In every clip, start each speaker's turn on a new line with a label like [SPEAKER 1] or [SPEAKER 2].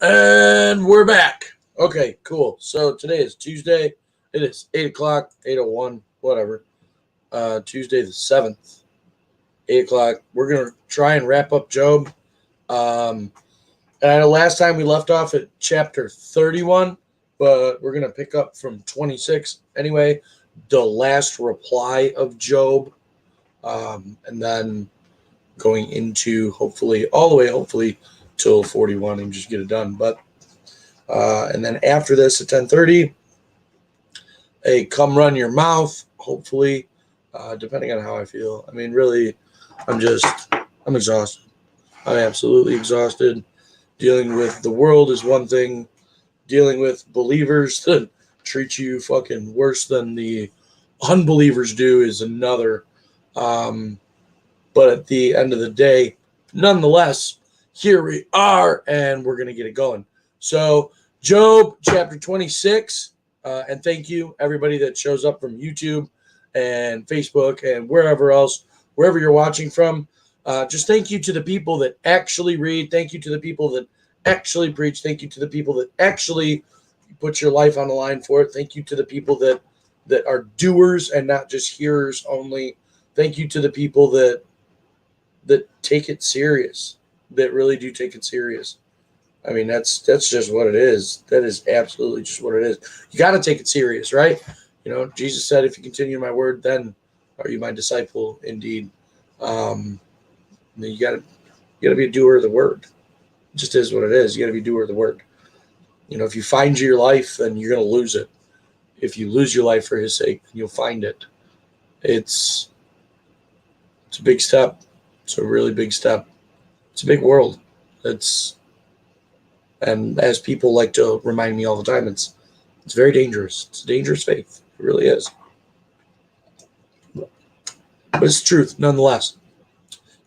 [SPEAKER 1] And we're back. Okay, cool. So today is Tuesday. It is 8 o'clock, 8:01, whatever. Tuesday the 7th, 8 o'clock. We're going to try and wrap up Job. And I know last time we left off at chapter 31, but we're going to pick up from 26 anyway, the last reply of Job. And then going into hopefully till 41 and just get it done. But and then after this at 10:30, a come run your mouth, hopefully, depending on how I feel. I mean, really, I'm exhausted. I'm absolutely exhausted. Dealing with the world is one thing. Dealing with believers that treat you fucking worse than the unbelievers do is another. But at the end of the day, nonetheless, here we are, and we're going to get it going. So, Job chapter 26, and thank you, everybody that shows up from YouTube and Facebook and wherever else, wherever you're watching from. Just thank you to the people that actually read. Thank you to the people that actually preach. Thank you to the people that actually put your life on the line for it. Thank you to the people that are doers and not just hearers only. Thank you to the people that take it serious, that really do take it serious. I mean, that's just what it is. That is absolutely just what it is. You got to take it serious, right? You know, Jesus said, if you continue my word, then are you my disciple indeed. You got to be a doer of the word. It just is what it is. You got to be a doer of the word. You know, if you find your life, then you're going to lose it. If you lose your life for his sake, you'll find it. It's a big step. It's a really big step. It's a big world. And as people like to remind me all the time, it's very dangerous. It's a dangerous faith. It really is. But it's the truth, nonetheless.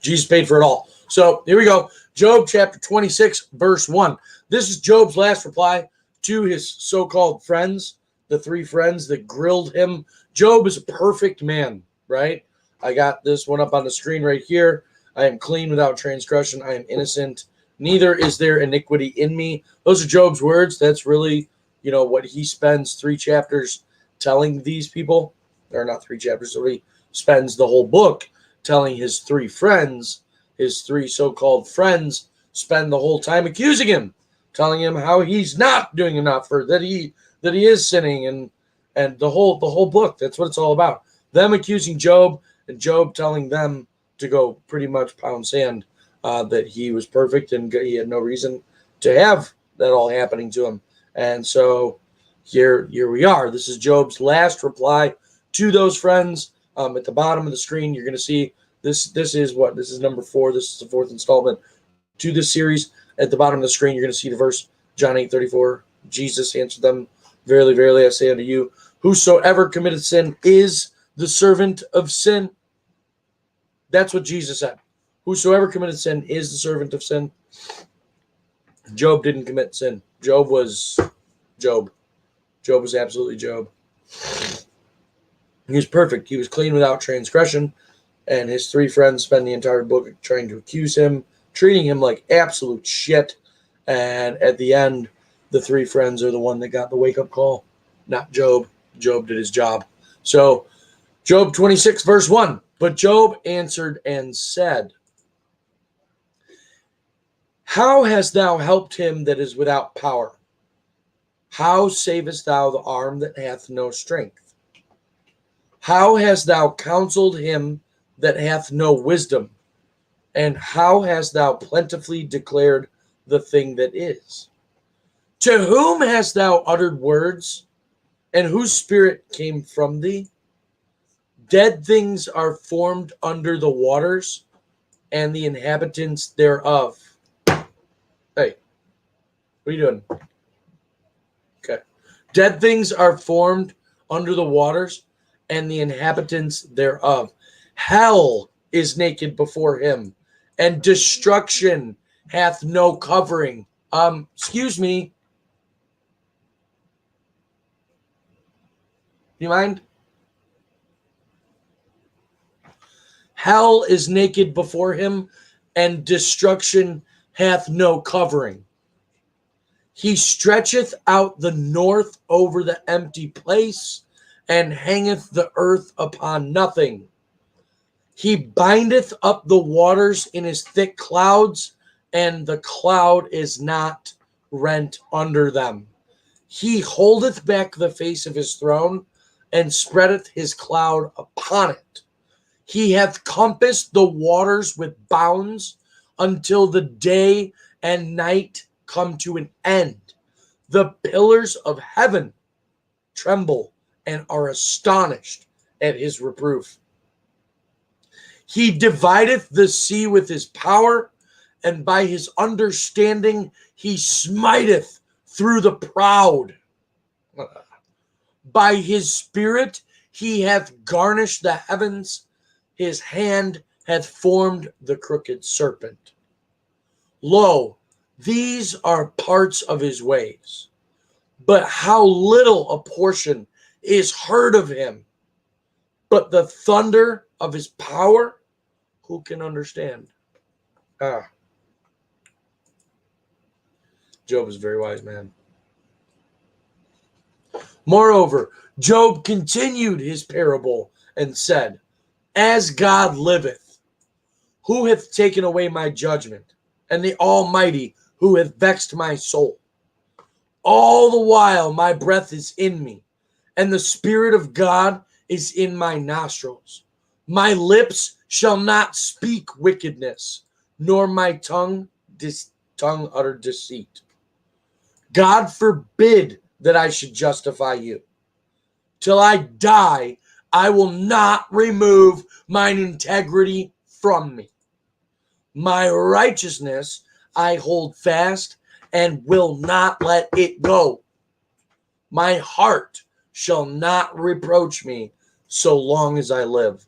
[SPEAKER 1] Jesus paid for it all. So here we go. Job chapter 26, verse 1. This is Job's last reply to his so-called friends, the three friends that grilled him. Job is a perfect man, right? I got this one up on the screen right here. I am clean without transgression. I am innocent. Neither is there iniquity in me. Those are Job's words. That's really, what he spends 3 chapters telling these people. Or not 3 chapters. So he spends the whole book telling his 3 friends, his 3 so-called friends, spend the whole time accusing him, telling him how he's not doing enough, or that he is sinning, and the whole book. That's what it's all about. Them accusing Job, and Job telling them to go pretty much pound sand, that he was perfect and he had no reason to have that all happening to him. And so here we are. This is Job's last reply to those friends. At the bottom of the screen, you're going to see this. This is number 4. This is the 4th installment to this series. At the bottom of the screen, you're going to see the verse, John 8:34. Jesus answered them, verily, verily, I say unto you, whosoever committeth sin is the servant of sin. That's what Jesus said. Whosoever committed sin is the servant of sin. Job didn't commit sin. Job was Job. Job was absolutely Job. He was perfect. He was clean without transgression. And his 3 friends spend the entire book trying to accuse him, treating him like absolute shit. And at the end, the 3 friends are the one that got the wake-up call, not Job. Job did his job. So, Job 26, verse 1. But Job answered and said, how hast thou helped him that is without power? How savest thou the arm that hath no strength? How hast thou counseled him that hath no wisdom? And how hast thou plentifully declared the thing that is? To whom hast thou uttered words, and whose spirit came from thee? Dead things are formed under the waters, and the inhabitants thereof. Hey, what are you doing? Okay. Dead things are formed under the waters, and the inhabitants thereof. Hell is naked before him, and destruction hath no covering. Excuse me. You mind? Hell is naked before him, and destruction hath no covering. He stretcheth out the north over the empty place, and hangeth the earth upon nothing. He bindeth up the waters in his thick clouds, and the cloud is not rent under them. He holdeth back the face of his throne, and spreadeth his cloud upon it. He hath compassed the waters with bounds, until the day and night come to an end. The pillars of heaven tremble and are astonished at his reproof. He divideth the sea with his power, and by his understanding he smiteth through the proud. By his spirit he hath garnished the heavens, his hand hath formed the crooked serpent. Lo, these are parts of his ways, but how little a portion is heard of him. But the thunder of his power, who can understand? Job is a very wise man. Moreover, Job continued his parable and said, As God liveth, who hath taken away my judgment, and the Almighty, who hath vexed my soul? All the while my breath is in me, and the Spirit of God is in my nostrils. My lips shall not speak wickedness, nor my tongue utter deceit. God forbid that I should justify you. Till I die, I will not remove mine integrity from me. My righteousness I hold fast and will not let it go. My heart shall not reproach me so long as I live.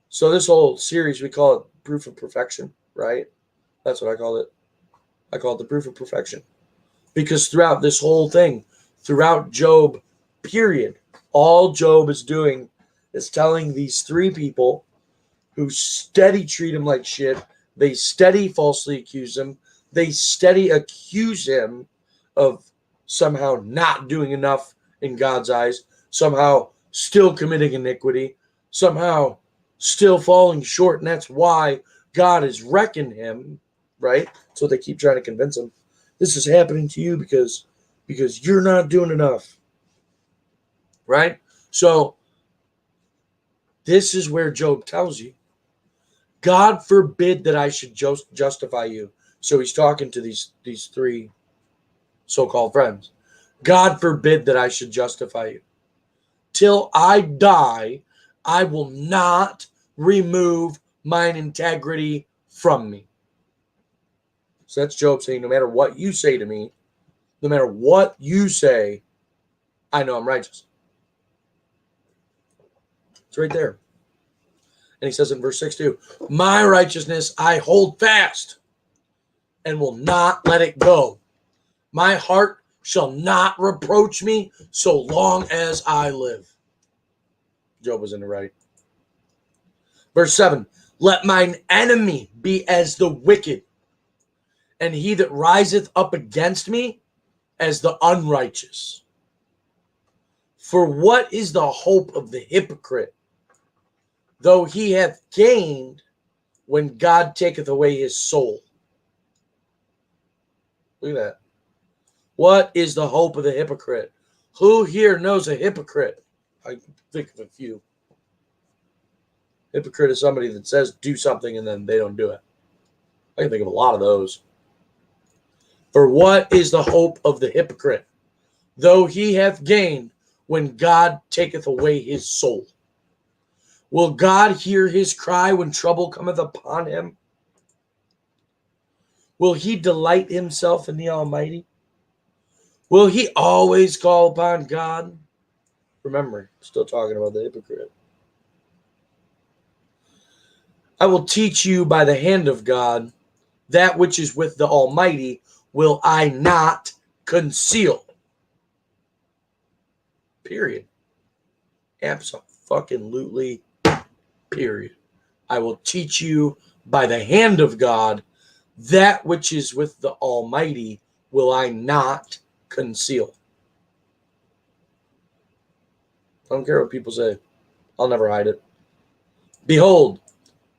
[SPEAKER 1] So this whole series, we call it Proof of Perfection, right? That's what I call it. I call it the Proof of Perfection. Because throughout this whole thing, throughout Job, period, all Job is doing is telling these three people who steady treat him like shit, they steady falsely accuse him, they steady accuse him of somehow not doing enough in God's eyes, somehow still committing iniquity, somehow still falling short, and that's why God has reckoned him, right? So they keep trying to convince him, this is happening to you because you're not doing enough, right? So this is where Job tells you, God forbid that I should justify you. So he's talking to these three so-called friends. God forbid that I should justify you. Till I die, I will not remove mine integrity from me. So that's Job saying, no matter what you say to me, no matter what you say, I know I'm righteous. It's right there. And he says in verse 6 too, my righteousness I hold fast and will not let it go. My heart shall not reproach me so long as I live. Job was in the right. Verse 7, let mine enemy be as the wicked, and he that riseth up against me as the unrighteous. For what is the hope of the hypocrite, though he hath gained when God taketh away his soul? Look at that. What is the hope of the hypocrite? Who here knows a hypocrite? I can think of a few. Hypocrite is somebody that says do something and then they don't do it. I can think of a lot of those. For what is the hope of the hypocrite, though he hath gained when God taketh away his soul? Will God hear his cry when trouble cometh upon him? Will he delight himself in the Almighty? Will he always call upon God? Remember, still talking about the hypocrite. I will teach you by the hand of God that which is with the Almighty will I not conceal. Period. Absolutely. Period. I will teach you by the hand of God that which is with the Almighty will I not conceal. I don't care what people say. I'll never hide it. Behold,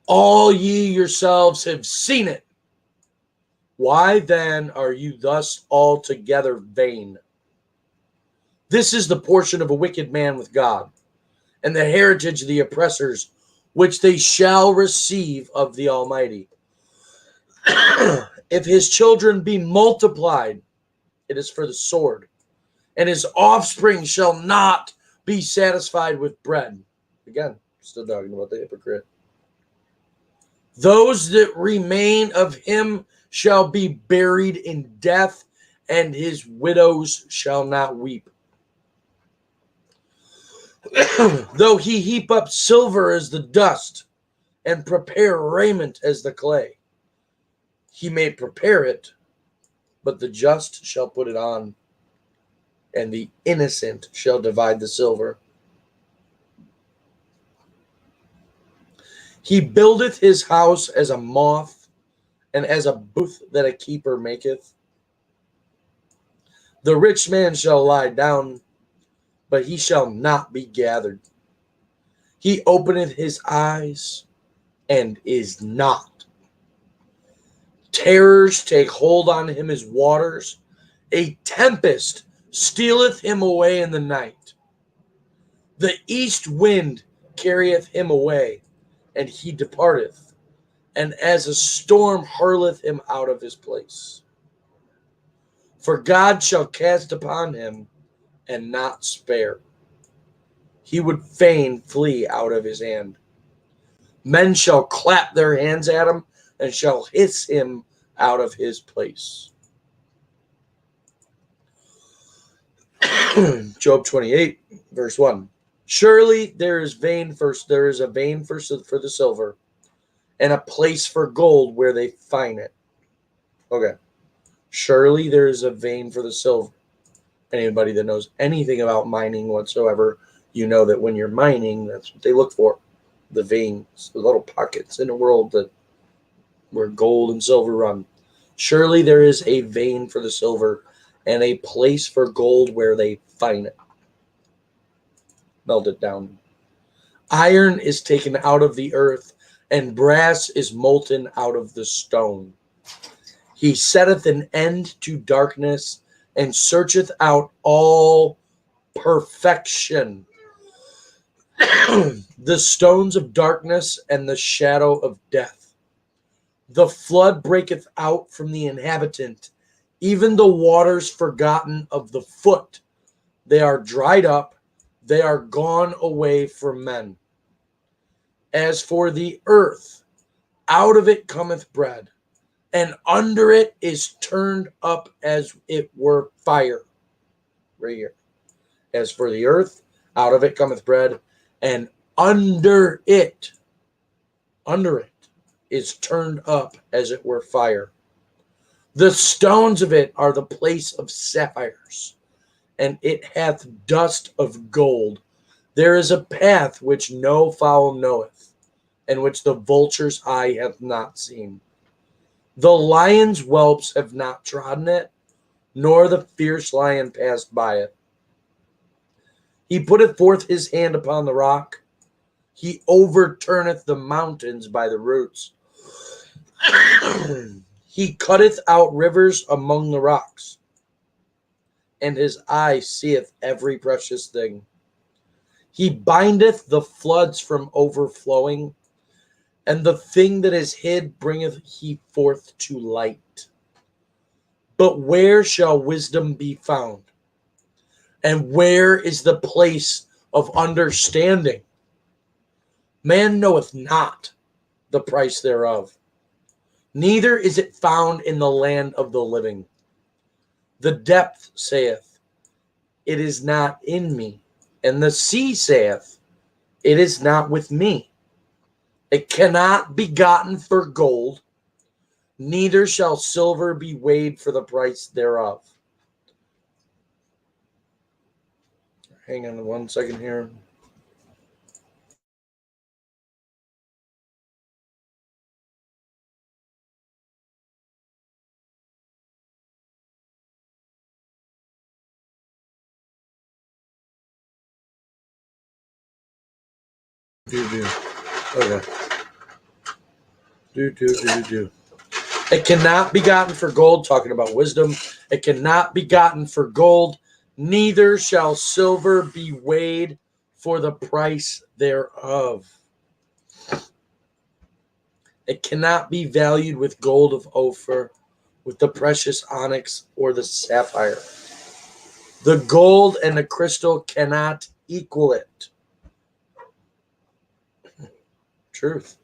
[SPEAKER 1] all ye yourselves have seen it. Why then are you thus altogether vain? This is the portion of a wicked man with God, and the heritage of the oppressors, which they shall receive of the Almighty. If his children be multiplied, it is for the sword, and his offspring shall not be satisfied with bread. Again, still talking about the hypocrite. Those that remain of him shall be buried in death, and his widows shall not weep. Though he heap up silver as the dust, and prepare raiment as the clay, he may prepare it, but the just shall put it on, and the innocent shall divide the silver. He buildeth his house as a moth, and as a booth that a keeper maketh. The rich man shall lie down, but he shall not be gathered. He openeth his eyes, and is not. Terrors take hold on him as waters. A tempest stealeth him away in the night. The east wind carrieth him away, and he departeth, and as a storm hurleth him out of his place. For God shall cast upon him, and not spare. He would fain flee out of his hand. Men shall clap their hands at him, and shall hiss him out of his place. Job 28, verse 1. Surely there is a vein for the silver, and a place for gold where they find it. Okay. Surely there is a vein for the silver. Anybody that knows anything about mining whatsoever, you know that when you're mining, that's what they look for. The veins, the little pockets in the world where gold and silver run. Surely there is a vein for the silver, and a place for gold where they find it. Melt it down. Iron is taken out of the earth, and brass is molten out of the stone. He setteth an end to darkness, and searcheth out all perfection. The stones of darkness and the shadow of death. The flood breaketh out from the inhabitant, even the waters forgotten of the foot. They are dried up, they are gone away from men. As for the earth, out of it cometh bread, and under it is turned up as it were fire. Right here. As for the earth, out of it cometh bread, and under it is turned up as it were fire. The stones of it are the place of sapphires, and it hath dust of gold. There is a path which no fowl knoweth, and which the vulture's eye hath not seen. The lion's whelps have not trodden it, nor the fierce lion passed by it. He putteth forth his hand upon the rock. He overturneth the mountains by the roots. He cutteth out rivers among the rocks, and his eye seeth every precious thing. He bindeth the floods from overflowing, and the thing that is hid bringeth he forth to light. But where shall wisdom be found? And where is the place of understanding? Man knoweth not the price thereof, neither is it found in the land of the living. The depth saith, it is not in me, and the sea saith, it is not with me. It cannot be gotten for gold, neither shall silver be weighed for the price thereof. Hang on 1 second here. Okay. It cannot be gotten for gold, talking about wisdom. It cannot be gotten for gold, neither shall silver be weighed for the price thereof. It cannot be valued with gold of Ophir, with the precious onyx or the sapphire. The gold and the crystal cannot equal it. Truth.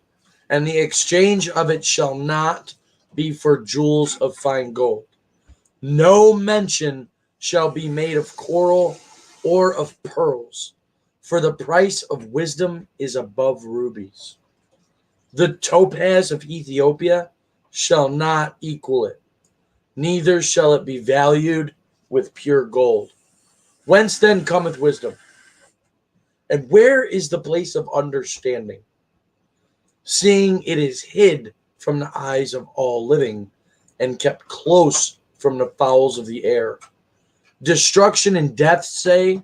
[SPEAKER 1] And the exchange of it shall not be for jewels of fine gold. No mention shall be made of coral or of pearls, for the price of wisdom is above rubies. The topaz of Ethiopia shall not equal it, neither shall it be valued with pure gold. Whence then cometh wisdom? And where is the place of understanding? Seeing it is hid from the eyes of all living, and kept close from the fowls of the air. Destruction and death say,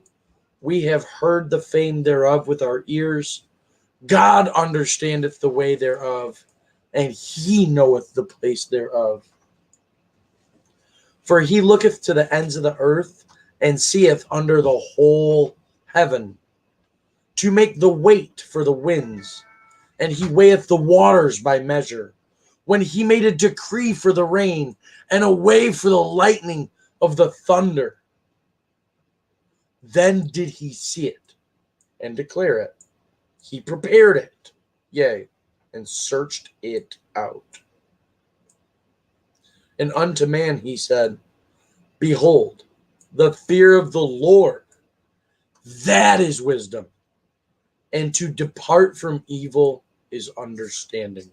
[SPEAKER 1] we have heard the fame thereof with our ears. God understandeth the way thereof, and he knoweth the place thereof. For he looketh to the ends of the earth, and seeth under the whole heaven, to make the weight for the winds, and he weigheth the waters by measure. When he made a decree for the rain, and a way for the lightning of the thunder, then did he see it, and declare it. He prepared it, yea, and searched it out. And unto man he said, behold, the fear of the Lord, that is wisdom, and to depart from evil is understanding.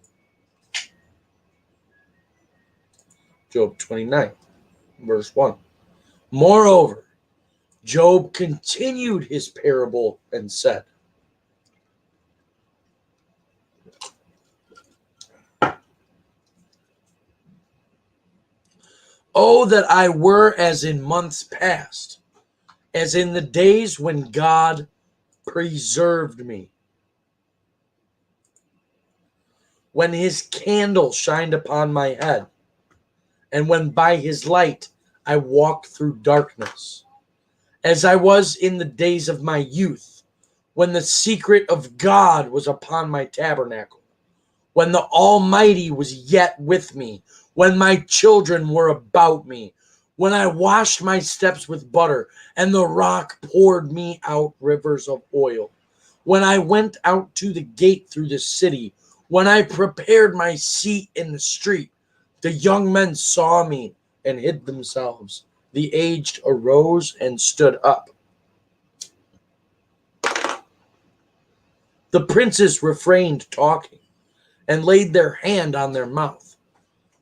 [SPEAKER 1] Job 29, verse 1. Moreover, Job continued his parable and said, oh, that I were as in months past, as in the days when God preserved me, when his candle shined upon my head, and when by his light I walked through darkness, as I was in the days of my youth, when the secret of God was upon my tabernacle, when the Almighty was yet with me, when my children were about me, when I washed my steps with butter, and the rock poured me out rivers of oil, when I went out to the gate through the city, when I prepared my seat in the street, the young men saw me and hid themselves. The aged arose and stood up. The princes refrained talking and laid their hand on their mouth.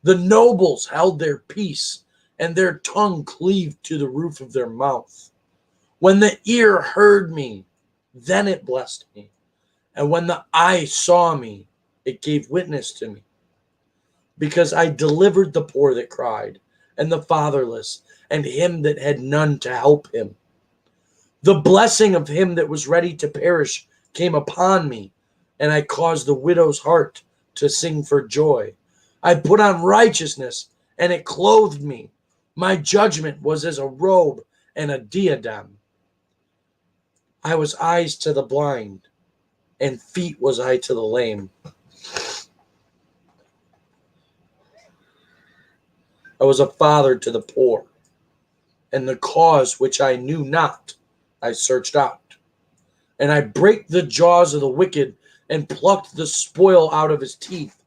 [SPEAKER 1] The nobles held their peace, and their tongue cleaved to the roof of their mouth. When the ear heard me, then it blessed me. And when the eye saw me, it gave witness to me. Because I delivered the poor that cried, and the fatherless, and him that had none to help him. The blessing of him that was ready to perish came upon me, and I caused the widow's heart to sing for joy. I put on righteousness, and it clothed me. My judgment was as a robe and a diadem. I was eyes to the blind, and feet was I to the lame. I was a father to the poor, and the cause which I knew not, I searched out. And I brake the jaws of the wicked, and plucked the spoil out of his teeth.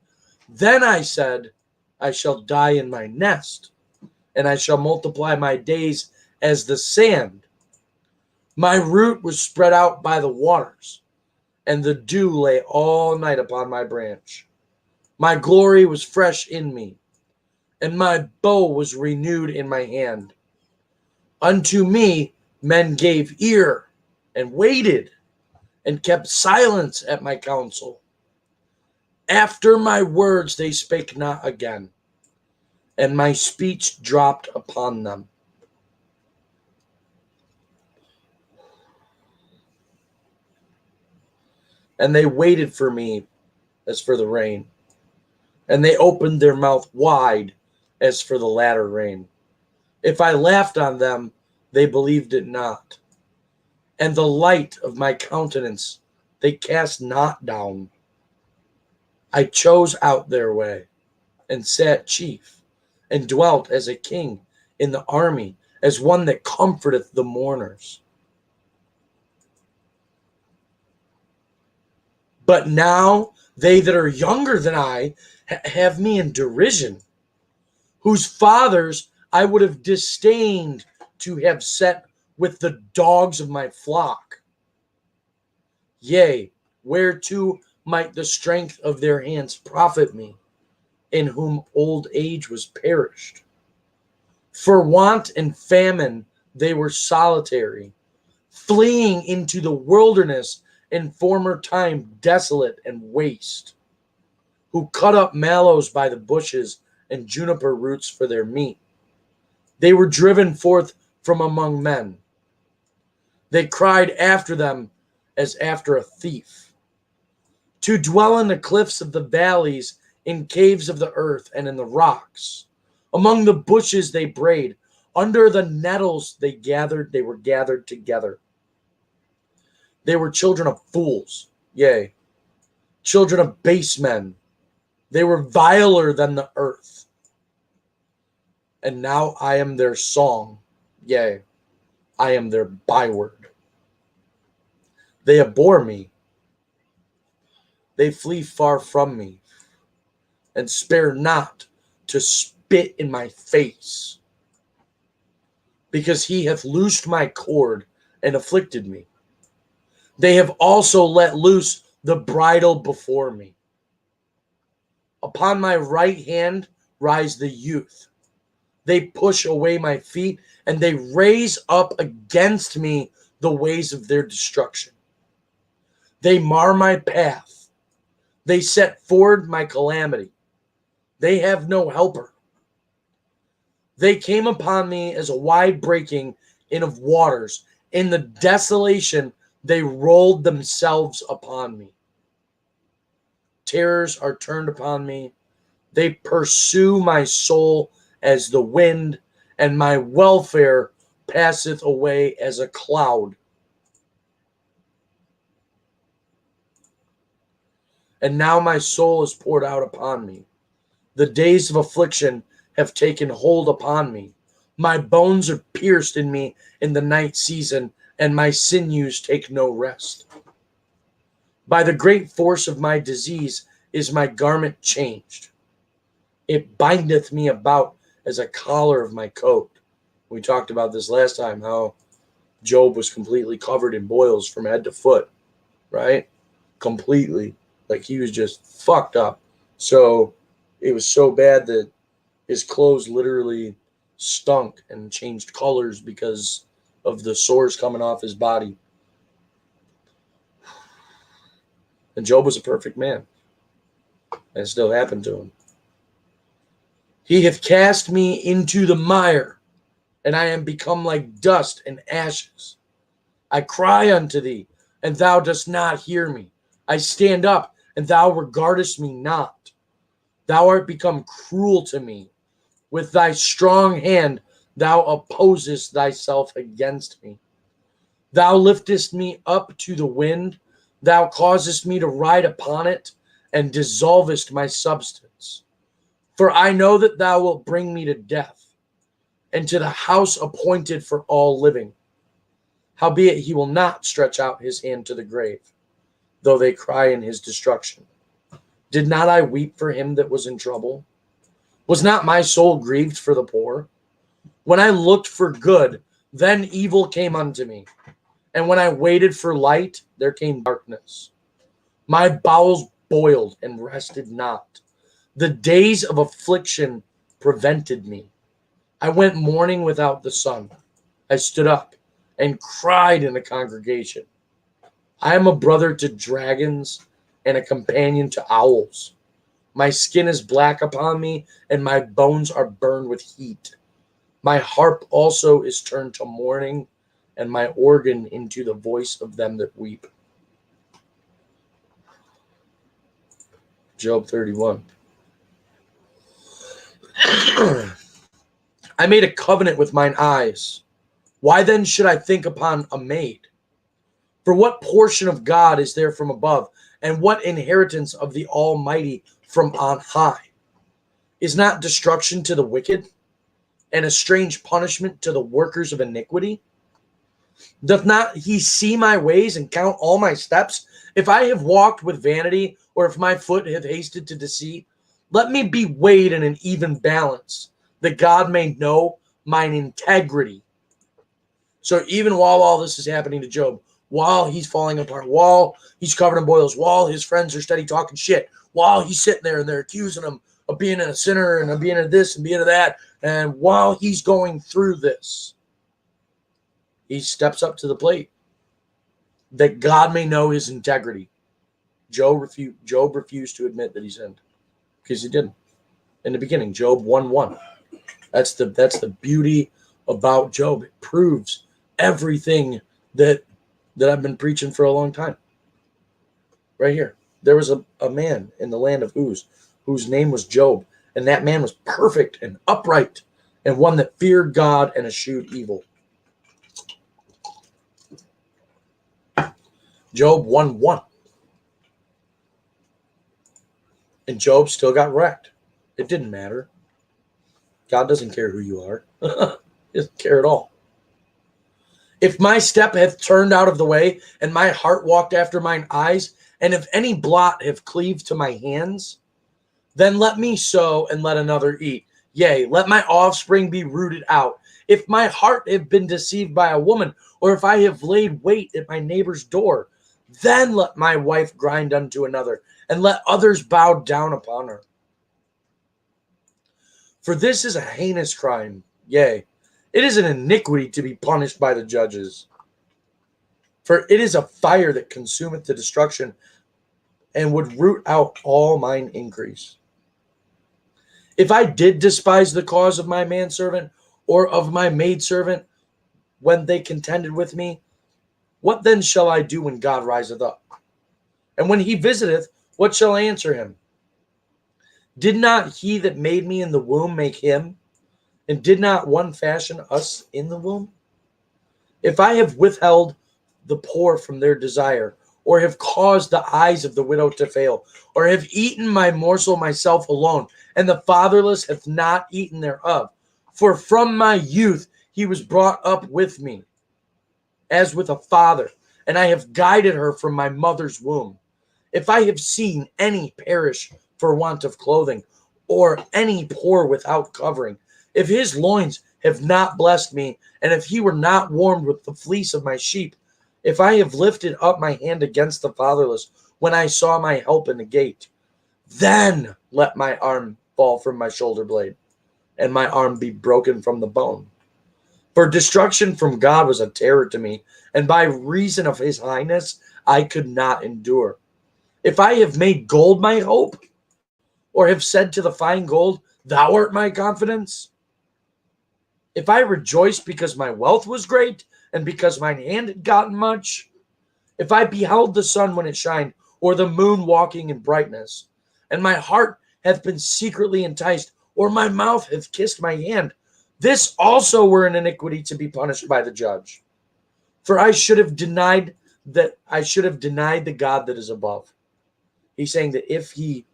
[SPEAKER 1] Then I said, I shall die in my nest, and I shall multiply my days as the sand. My root was spread out by the waters, and the dew lay all night upon my branch. My glory was fresh in me, and my bow was renewed in my hand. Unto me men gave ear, and waited, and kept silence at my counsel. After my words they spake not again, and my speech dropped upon them. and they waited for me as for the rain, and they opened their mouth wide as for the latter rain. If I laughed on them, they believed it not, and the light of my countenance they cast not down. I chose out their way, and sat chief, and dwelt as a king in the army, as one that comforteth the mourners. But now they that are younger than I have me in derision, whose fathers I would have disdained to have set with the dogs of my flock. Yea, whereto might the strength of their hands profit me, in whom old age was perished? For want and famine they were solitary, fleeing into the wilderness in former time desolate and waste, who cut up mallows by the bushes and juniper roots for their meat. They were driven forth from among men. They cried after them as after a thief, to dwell in the cliffs of the valleys, in caves of the earth and in the rocks. Among the bushes they brayed, under the nettles they were gathered together. They were children of fools, yea, children of base men. They were viler than the earth. And now I am their song, yea, I am their byword. They abhor me. They flee far from me, and spare not to spit in my face, because he hath loosed my cord and afflicted me. They have also let loose the bridle before me. Upon my right hand rise the youth. They push away my feet, and they raise up against me the ways of their destruction. They mar my path. They set forward my calamity. They have no helper. They came upon me as a wide breaking in of waters. In the desolation, they rolled themselves upon me. Terrors are turned upon me. They pursue my soul as the wind, and my welfare passeth away as a cloud. And now my soul is poured out upon me. The days of affliction have taken hold upon me. My bones are pierced in me in the night season, and my sinews take no rest. By the great force of my disease is my garment changed. It bindeth me about as a collar of my coat. We talked about this last time, how Job was completely covered in boils from head to foot, right? Completely. Like he was just fucked up. So it was so bad that his clothes literally stunk and changed colors because of the sores coming off his body. And Job was a perfect man. And it still happened to him. He hath cast me into the mire, and I am become like dust and ashes. I cry unto thee, and thou dost not hear me. I stand up, and thou regardest me not. Thou art become cruel to me. With thy strong hand thou opposest thyself against me. Thou liftest me up to the wind. Thou causest me to ride upon it, and dissolvest my substance. For I know that thou wilt bring me to death, and to the house appointed for all living. Howbeit he will not stretch out his hand to the grave, though they cry in his destruction. Did not I weep for him that was in trouble? Was not my soul grieved for the poor? When I looked for good, then evil came unto me. And when I waited for light, there came darkness. My bowels boiled and rested not. The days of affliction prevented me. I went mourning without the sun. I stood up and cried in the congregation. I am a brother to dragons and a companion to owls. My skin is black upon me, and my bones are burned with heat. My harp also is turned to mourning, and my organ into the voice of them that weep. Job 31. I made a covenant with mine eyes. Why then should I think upon a maid? For what portion of God is there from above, and what inheritance of the Almighty from on high? Is not destruction to the wicked, and a strange punishment to the workers of iniquity? Doth not he see my ways and count all my steps? If I have walked with vanity, or if my foot hath hasted to deceit, let me be weighed in an even balance, that God may know mine integrity. So even while all this is happening to Job, while he's falling apart, while he's covered in boils, while his friends are steady talking shit, while he's sitting there and they're accusing him of being a sinner and of being a this and being a that, and while he's going through this, he steps up to the plate that God may know his integrity. Job refused to admit that he sinned because he didn't. In the beginning, Job 1:1. That's the beauty about Job. It proves everything that I've been preaching for a long time. Right here. There was a man in the land of Uz whose name was Job, and that man was perfect and upright and one that feared God and eschewed evil. Job 1:1. And Job still got wrecked. It didn't matter. God doesn't care who you are. He doesn't care at all. If my step hath turned out of the way, and my heart walked after mine eyes, and if any blot have cleaved to my hands, then let me sow and let another eat. Yea, let my offspring be rooted out. If my heart have been deceived by a woman, or if I have laid wait at my neighbor's door, then let my wife grind unto another, and let others bow down upon her. For this is a heinous crime, yea, it is an iniquity to be punished by the judges. For it is a fire that consumeth to destruction, and would root out all mine increase. If I did despise the cause of my manservant, or of my maidservant, when they contended with me, what then shall I do when God riseth up? And when he visiteth, what shall I answer him? Did not he that made me in the womb make him? And did not one fashion us in the womb? If I have withheld the poor from their desire, or have caused the eyes of the widow to fail, or have eaten my morsel myself alone, and the fatherless hath not eaten thereof, for from my youth he was brought up with me, as with a father, and I have guided her from my mother's womb. If I have seen any perish for want of clothing, or any poor without covering, if his loins have not blessed me, and if he were not warmed with the fleece of my sheep, if I have lifted up my hand against the fatherless, when I saw my help in the gate, then let my arm fall from my shoulder blade, and my arm be broken from the bone. For destruction from God was a terror to me, and by reason of his highness I could not endure. If I have made gold my hope, or have said to the fine gold, thou art my confidence, if I rejoiced because my wealth was great, and because mine hand had gotten much, if I beheld the sun when it shined, or the moon walking in brightness, and my heart hath been secretly enticed, or my mouth hath kissed my hand, this also were an iniquity to be punished by the judge. For I should have denied the God that is above. He's saying that if he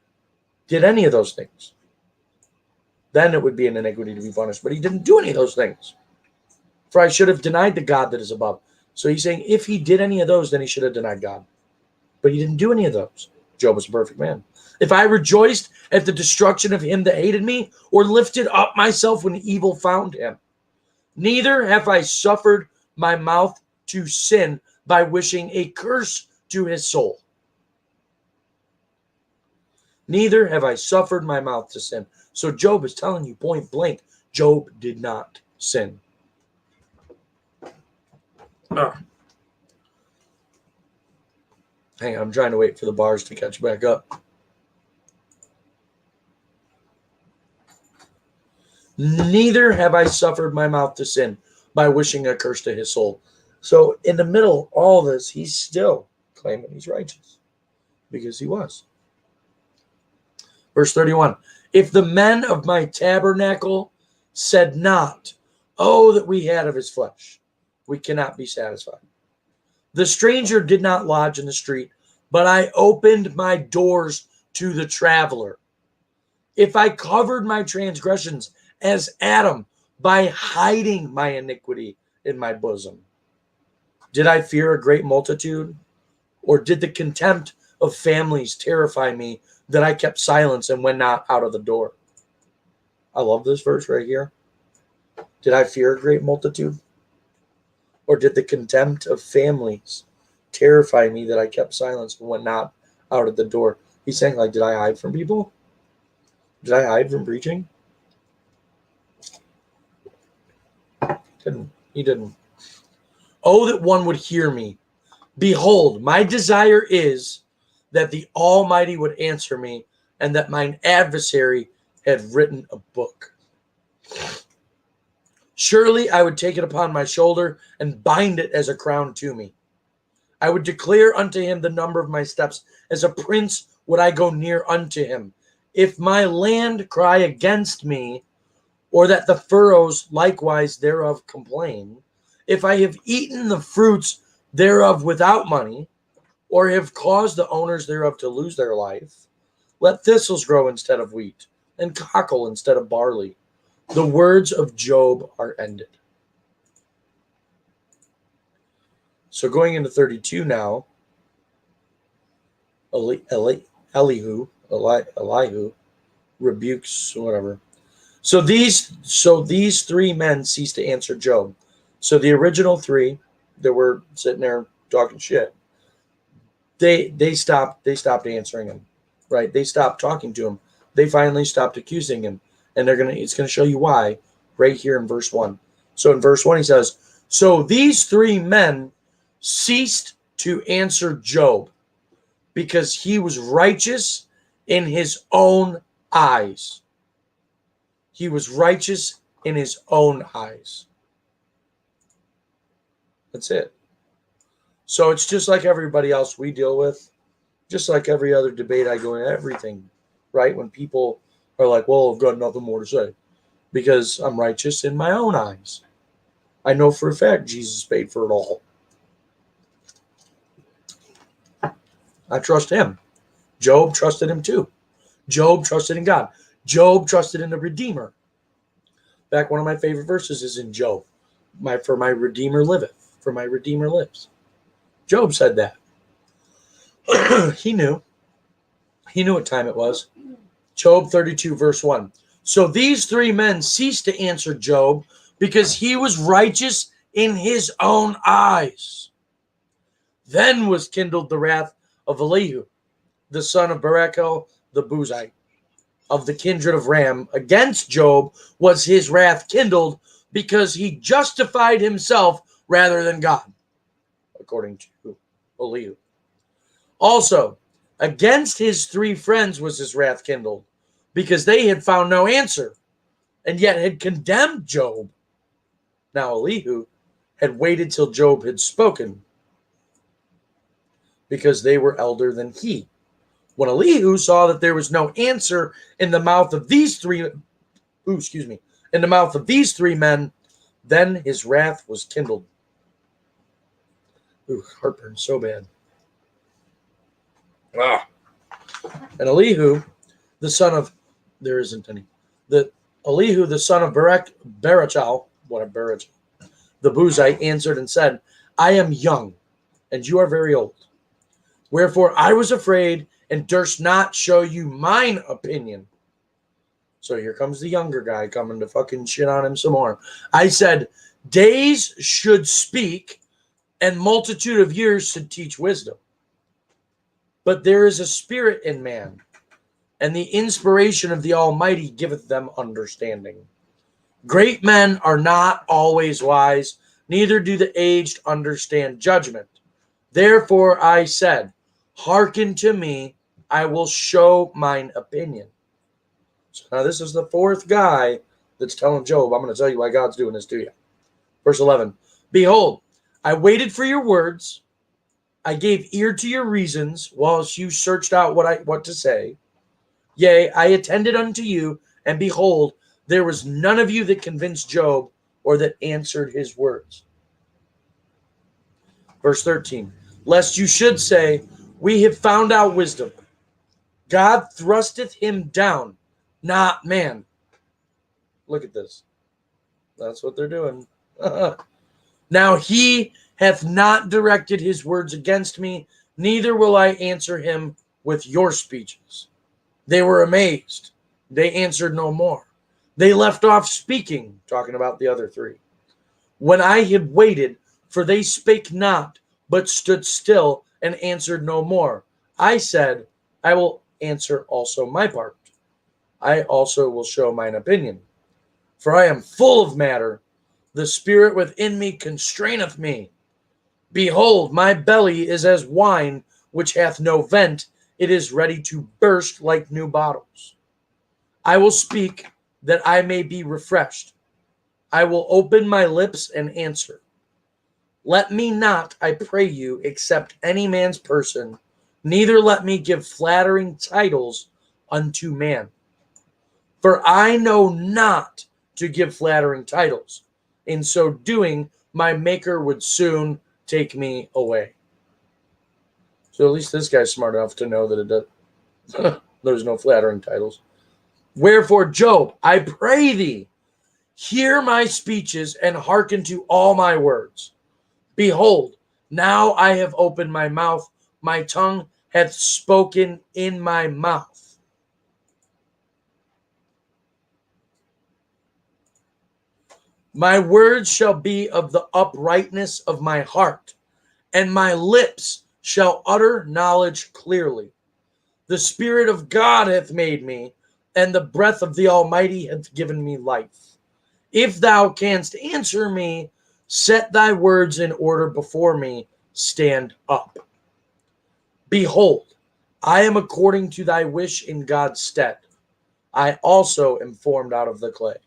[SPEAKER 1] did any of those things, then it would be an iniquity to be punished. But he didn't do any of those things. For I should have denied the God that is above. So he's saying if he did any of those, then he should have denied God. But he didn't do any of those. Job was a perfect man. If I rejoiced at the destruction of him that hated me, or lifted up myself when evil found him, neither have I suffered my mouth to sin by wishing a curse to his soul. Neither have I suffered my mouth to sin. So Job is telling you point blank, Job did not sin. Hang on, I'm trying to wait for the bars to catch back up. Neither have I suffered my mouth to sin by wishing a curse to his soul. So in the middle of all this, he's still claiming he's righteous because he was. Verse 31. If the men of my tabernacle said not, oh, that we had of his flesh, we cannot be satisfied. The stranger did not lodge in the street, but I opened my doors to the traveler. If I covered my transgressions as Adam by hiding my iniquity in my bosom, did I fear a great multitude? Or did the contempt of families terrify me that I kept silence and went not out of the door? I love this verse right here. Did I fear a great multitude? Or did the contempt of families terrify me that I kept silence and went not out of the door? He's saying, like, did I hide from people? Did I hide from preaching? He didn't. Oh, that one would hear me. Behold, my desire is that the Almighty would answer me, and that mine adversary had written a book. Surely I would take it upon my shoulder and bind it as a crown to me. I would declare unto him the number of my steps. As a prince would I go near unto him. If my land cry against me, or that the furrows likewise thereof complain, if I have eaten the fruits thereof without money, or have caused the owners thereof to lose their life, let thistles grow instead of wheat, and cockle instead of barley. The words of Job are ended. So going into 32 now, Elihu rebukes whatever. So these three men ceased to answer Job. So the original three that were sitting there talking shit, they stopped answering him, right? They stopped talking to him. They finally stopped accusing him, and it's gonna show you why right here in verse 1. So in verse 1 he says, so these three men ceased to answer Job because he was righteous in his own eyes. He was righteous in his own eyes. That's it. So it's just like everybody else we deal with, just like every other debate I go in, everything, right? When people are like, well, I've got nothing more to say because I'm righteous in my own eyes. I know for a fact Jesus paid for it all. I trust him. Job trusted him too. Job trusted in God. Job trusted in the Redeemer. In fact, one of my favorite verses is in Job. For my Redeemer liveth. For my Redeemer lives. Job said that. He knew. He knew what time it was. Job 32, verse 1. So these three men ceased to answer Job because he was righteous in his own eyes. Then was kindled the wrath of Elihu, the son of Barachel the Buzite, of the kindred of Ram. Against Job was his wrath kindled because he justified himself rather than God, according to Elihu. Also, against his three friends was his wrath kindled, because they had found no answer, and yet had condemned Job. Now Elihu had waited till Job had spoken, because they were elder than he. When Elihu saw that there was no answer in the mouth of these three, in the mouth of these three men, then his wrath was kindled. Ooh, heartburn so bad. And Elihu, the son of, there isn't any, Elihu, the son of Barachel, the Buzite, answered and said, I am young, and you are very old. Wherefore I was afraid, and durst not show you mine opinion. So here comes the younger guy coming to fucking shit on him some more. I said, days should speak, and multitude of years should teach wisdom. But there is a spirit in man, and the inspiration of the Almighty giveth them understanding. Great men are not always wise, neither do the aged understand judgment. Therefore I said, hearken to me, I will show mine opinion. So now this is the fourth guy that's telling Job, I'm going to tell you why God's doing this to you. Verse 11, behold, I waited for your words. I gave ear to your reasons whilst you searched out what to say. Yea, I attended unto you, and behold, there was none of you that convinced Job or that answered his words. Verse 13, lest you should say, we have found out wisdom. God thrusteth him down, not man. Look at this. That's what they're doing. Now he hath not directed his words against me, neither will I answer him with your speeches. They were amazed. They answered no more. They left off speaking, talking about the other three. When I had waited, for they spake not, but stood still and answered no more. I said, I will answer also my part. I also will show mine opinion. For I am full of matter. The spirit within me constraineth me. Behold, my belly is as wine which hath no vent. It is ready to burst like new bottles. I will speak that I may be refreshed. I will open my lips and answer. Let me not, I pray you, accept any man's person, neither let me give flattering titles unto man. For I know not to give flattering titles. In so doing, my maker would soon take me away. So at least this guy's smart enough to know that it does. There's no flattering titles. Wherefore, Job, I pray thee, hear my speeches and hearken to all my words. Behold, now I have opened my mouth, my tongue hath spoken in my mouth. My words shall be of the uprightness of my heart, and my lips shall utter knowledge clearly. The Spirit of God hath made me, and the breath of the Almighty hath given me life. If thou canst answer me, set thy words in order before me, stand up. Behold, I am according to thy wish in God's stead. I also am formed out of the clay.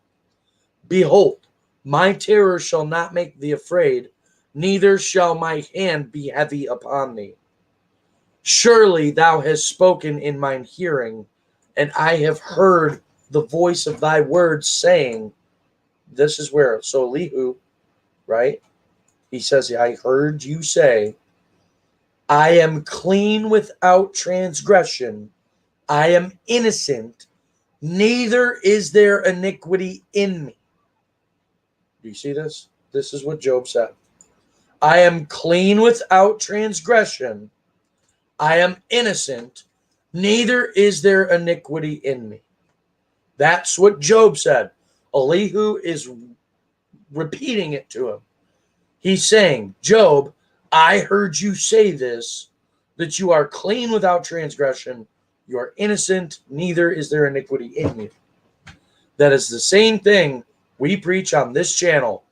[SPEAKER 1] Behold, my terror shall not make thee afraid, neither shall my hand be heavy upon thee. Surely thou hast spoken in mine hearing, and I have heard the voice of thy words saying, this is where, so Elihu, right? He says, I heard you say, I am clean without transgression. I am innocent. Neither is there iniquity in me. Do you see this? This is what Job said. I am clean without transgression. I am innocent. Neither is there iniquity in me. That's what Job said. Elihu is repeating it to him. He's saying, Job, I heard you say this, that you are clean without transgression. You are innocent. Neither is there iniquity in you. That is the same thing we preach on this channel.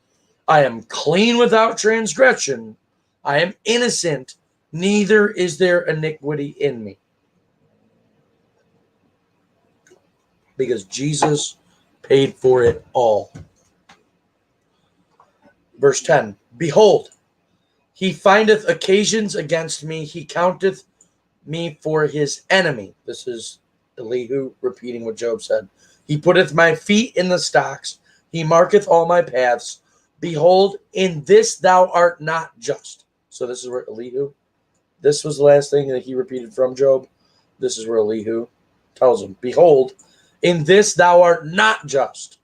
[SPEAKER 1] I am clean without transgression. I am innocent. Neither is there iniquity in me. Because Jesus paid for it all. Verse 10, behold, he findeth occasions against me. He counteth me for his enemy. This is Elihu repeating what Job said. He putteth my feet in the stocks. He marketh all my paths. Behold, in this thou art not just. So this is where Elihu, this was the last thing that he repeated from Job. This is where Elihu tells him, behold, in this thou art not just.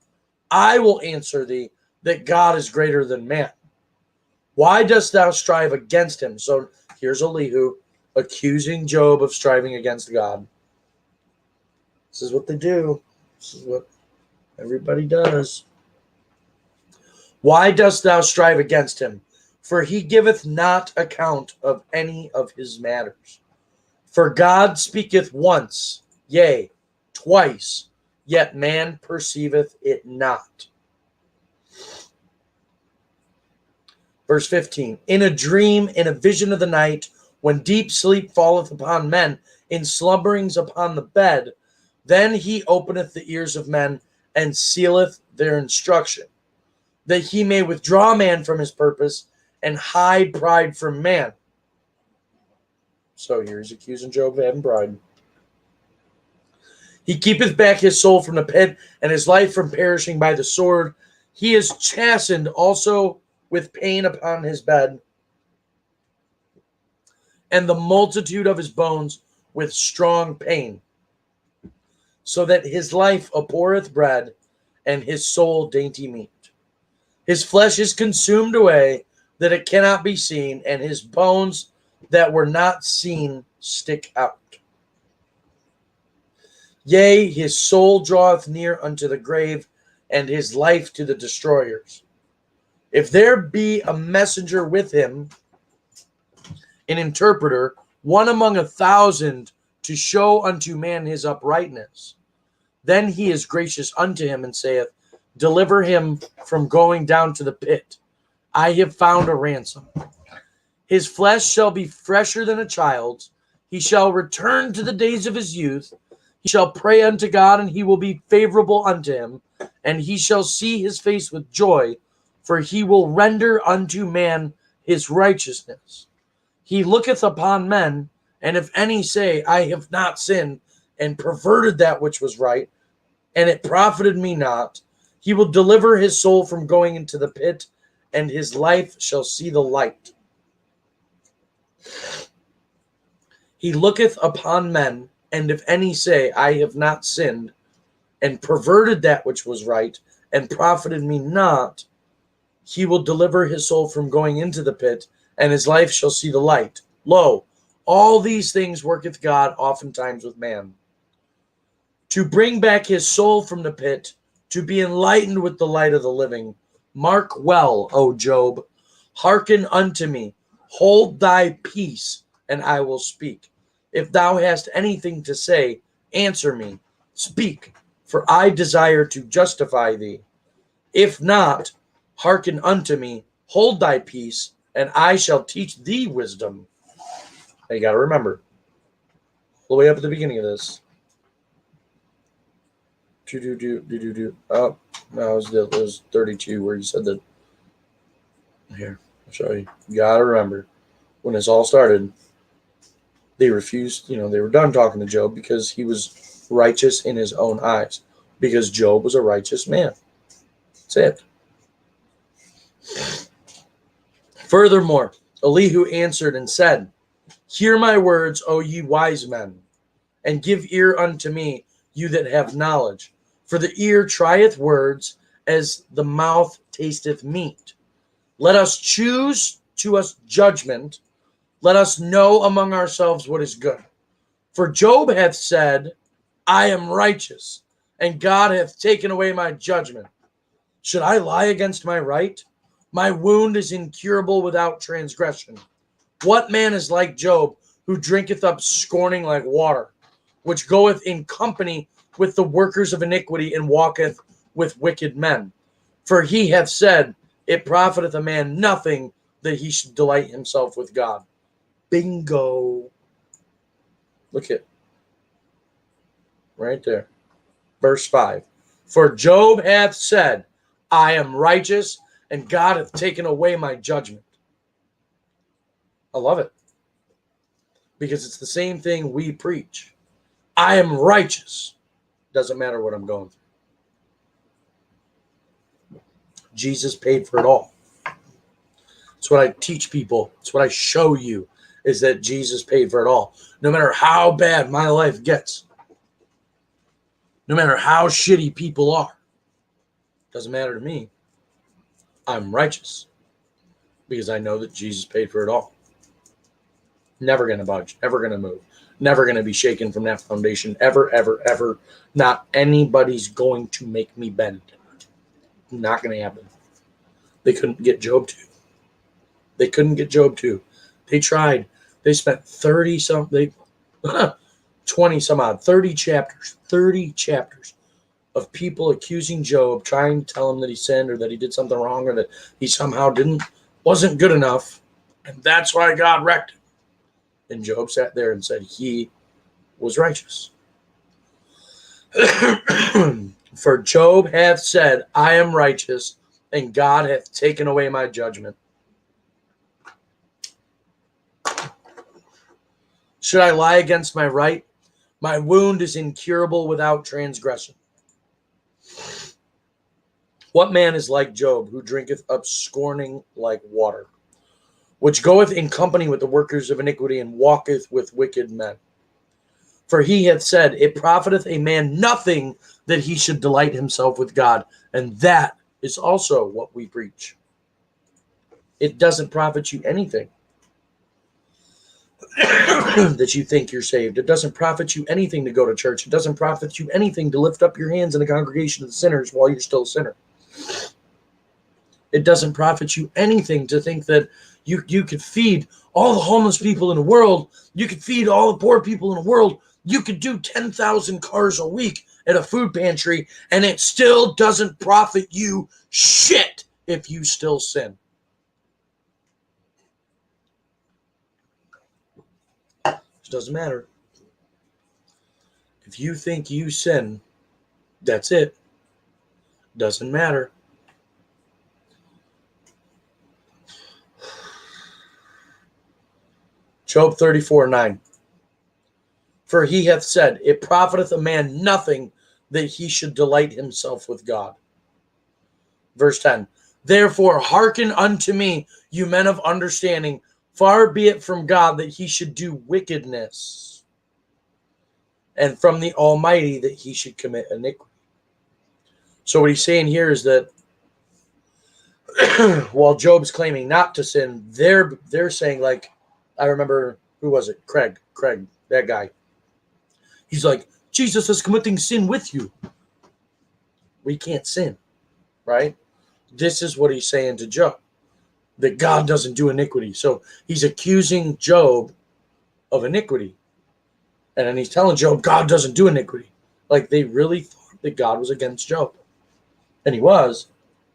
[SPEAKER 1] I will answer thee that God is greater than man. Why dost thou strive against him? So here's Elihu accusing Job of striving against God. This is what they do. This is what everybody does. Why dost thou strive against him? For he giveth not account of any of his matters. For God speaketh once, yea, twice, yet man perceiveth it not. Verse 15, in a dream, in a vision of the night, when deep sleep falleth upon men, in slumberings upon the bed, then he openeth the ears of men, and sealeth their instruction, that he may withdraw man from his purpose, and hide pride from man. So here he's accusing Job of having pride. He keepeth back his soul from the pit, and his life from perishing by the sword. He is chastened also with pain upon his bed, and the multitude of his bones with strong pain, so that his life abhorreth bread, and his soul dainty meat. His flesh is consumed away, that it cannot be seen, and his bones that were not seen stick out. Yea, his soul draweth near unto the grave, and his life to the destroyers. If there be a messenger with him, an interpreter, one among 1,000, to show unto man his uprightness, then he is gracious unto him, and saith, Deliver him from going down to the pit. I have found a ransom. His flesh shall be fresher than a child's. He shall return to the days of his youth. He shall pray unto God, and he will be favorable unto him. And he shall see his face with joy, for he will render unto man his righteousness. He looketh upon men, and if any say, I have not sinned, and perverted that which was right, and it profited me not, he will deliver his soul from going into the pit, and his life shall see the light. He looketh upon men, and if any say, I have not sinned, and perverted that which was right, and profited me not, he will deliver his soul from going into the pit, and his life shall see the light. Lo, all these things worketh God oftentimes with man, to bring back his soul from the pit, to be enlightened with the light of the living. Mark well, O Job, hearken unto me, hold thy peace, and I will speak. If thou hast anything to say, answer me. Speak, for I desire to justify thee. If not, hearken unto me, hold thy peace, and I shall teach thee wisdom. Now you got to remember, all the way up at the beginning of this. Oh, no, it was 32 where he said that. Here, I'll show you. You got to remember, when this all started, they refused, they were done talking to Job because he was righteous in his own eyes, because Job was a righteous man. That's it. Furthermore, Elihu answered and said, Hear my words, O ye wise men, and give ear unto me, you that have knowledge. For the ear trieth words, as the mouth tasteth meat. Let us choose to us judgment. Let us know among ourselves what is good. For Job hath said, I am righteous, and God hath taken away my judgment. Should I lie against my right? My wound is incurable without transgression. What man is like Job, who drinketh up scorning like water, which goeth in company with the workers of iniquity, and walketh with wicked men? For he hath said, It profiteth a man nothing that he should delight himself with God. Bingo. Look at right there. Verse 5. For Job hath said, I am righteous, and God hath taken away my judgment. I love it, because it's the same thing we preach. I am righteous. Doesn't matter what I'm going through. Jesus paid for it all. It's what I teach people. It's what I show you, is that Jesus paid for it all. No matter how bad my life gets, no matter how shitty people are, doesn't matter to me. I'm righteous because I know that Jesus paid for it all. Never going to budge, never going to move, never going to be shaken from that foundation, ever, ever, ever. Not anybody's going to make me bend. Not going to happen. They couldn't get Job to. They couldn't get Job to. They tried. They spent 20 some odd, 30 chapters of people accusing Job, trying to tell him that he sinned or that he did something wrong or that he somehow wasn't good enough. And that's why God wrecked him. And Job sat there and said he was righteous. For Job hath said, I am righteous, and God hath taken away my judgment. Should I lie against my right? My wound is incurable without transgression. What man is like Job, who drinketh up scorning like water, which goeth in company with the workers of iniquity, and walketh with wicked men? For he hath said, it profiteth a man nothing that he should delight himself with God. And that is also what we preach. It doesn't profit you anything that you think you're saved. It doesn't profit you anything to go to church. It doesn't profit you anything to lift up your hands in the congregation of the sinners while you're still a sinner. It doesn't profit you anything to think that you could feed all the homeless people in the world. You could feed all the poor people in the world. You could do 10,000 cars a week at a food pantry, and it still doesn't profit you shit if you still sin. It doesn't matter. If you think you sin, that's it. Doesn't matter. Job 34:9. For he hath said, it profiteth a man nothing that he should delight himself with God. Verse 10. Therefore hearken unto me, you men of understanding. Far be it from God that he should do wickedness, and from the Almighty that he should commit iniquity. So what he's saying here is that while Job's claiming not to sin, they're saying, like, I remember, who was it? Craig, that guy. He's like, Jesus is committing sin with you. We can't sin, right? This is what he's saying to Job, that God doesn't do iniquity. So he's accusing Job of iniquity. And then he's telling Job, God doesn't do iniquity. Like, they really thought that God was against Job. And he was,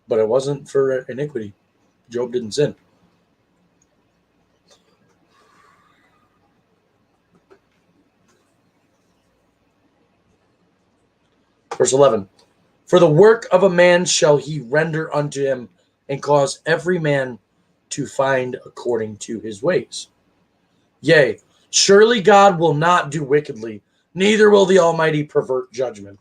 [SPEAKER 1] but it wasn't for iniquity. Job didn't sin. Verse 11. For the work of a man shall he render unto him, and cause every man to find according to his ways. Yea, surely God will not do wickedly, neither will the Almighty pervert judgment.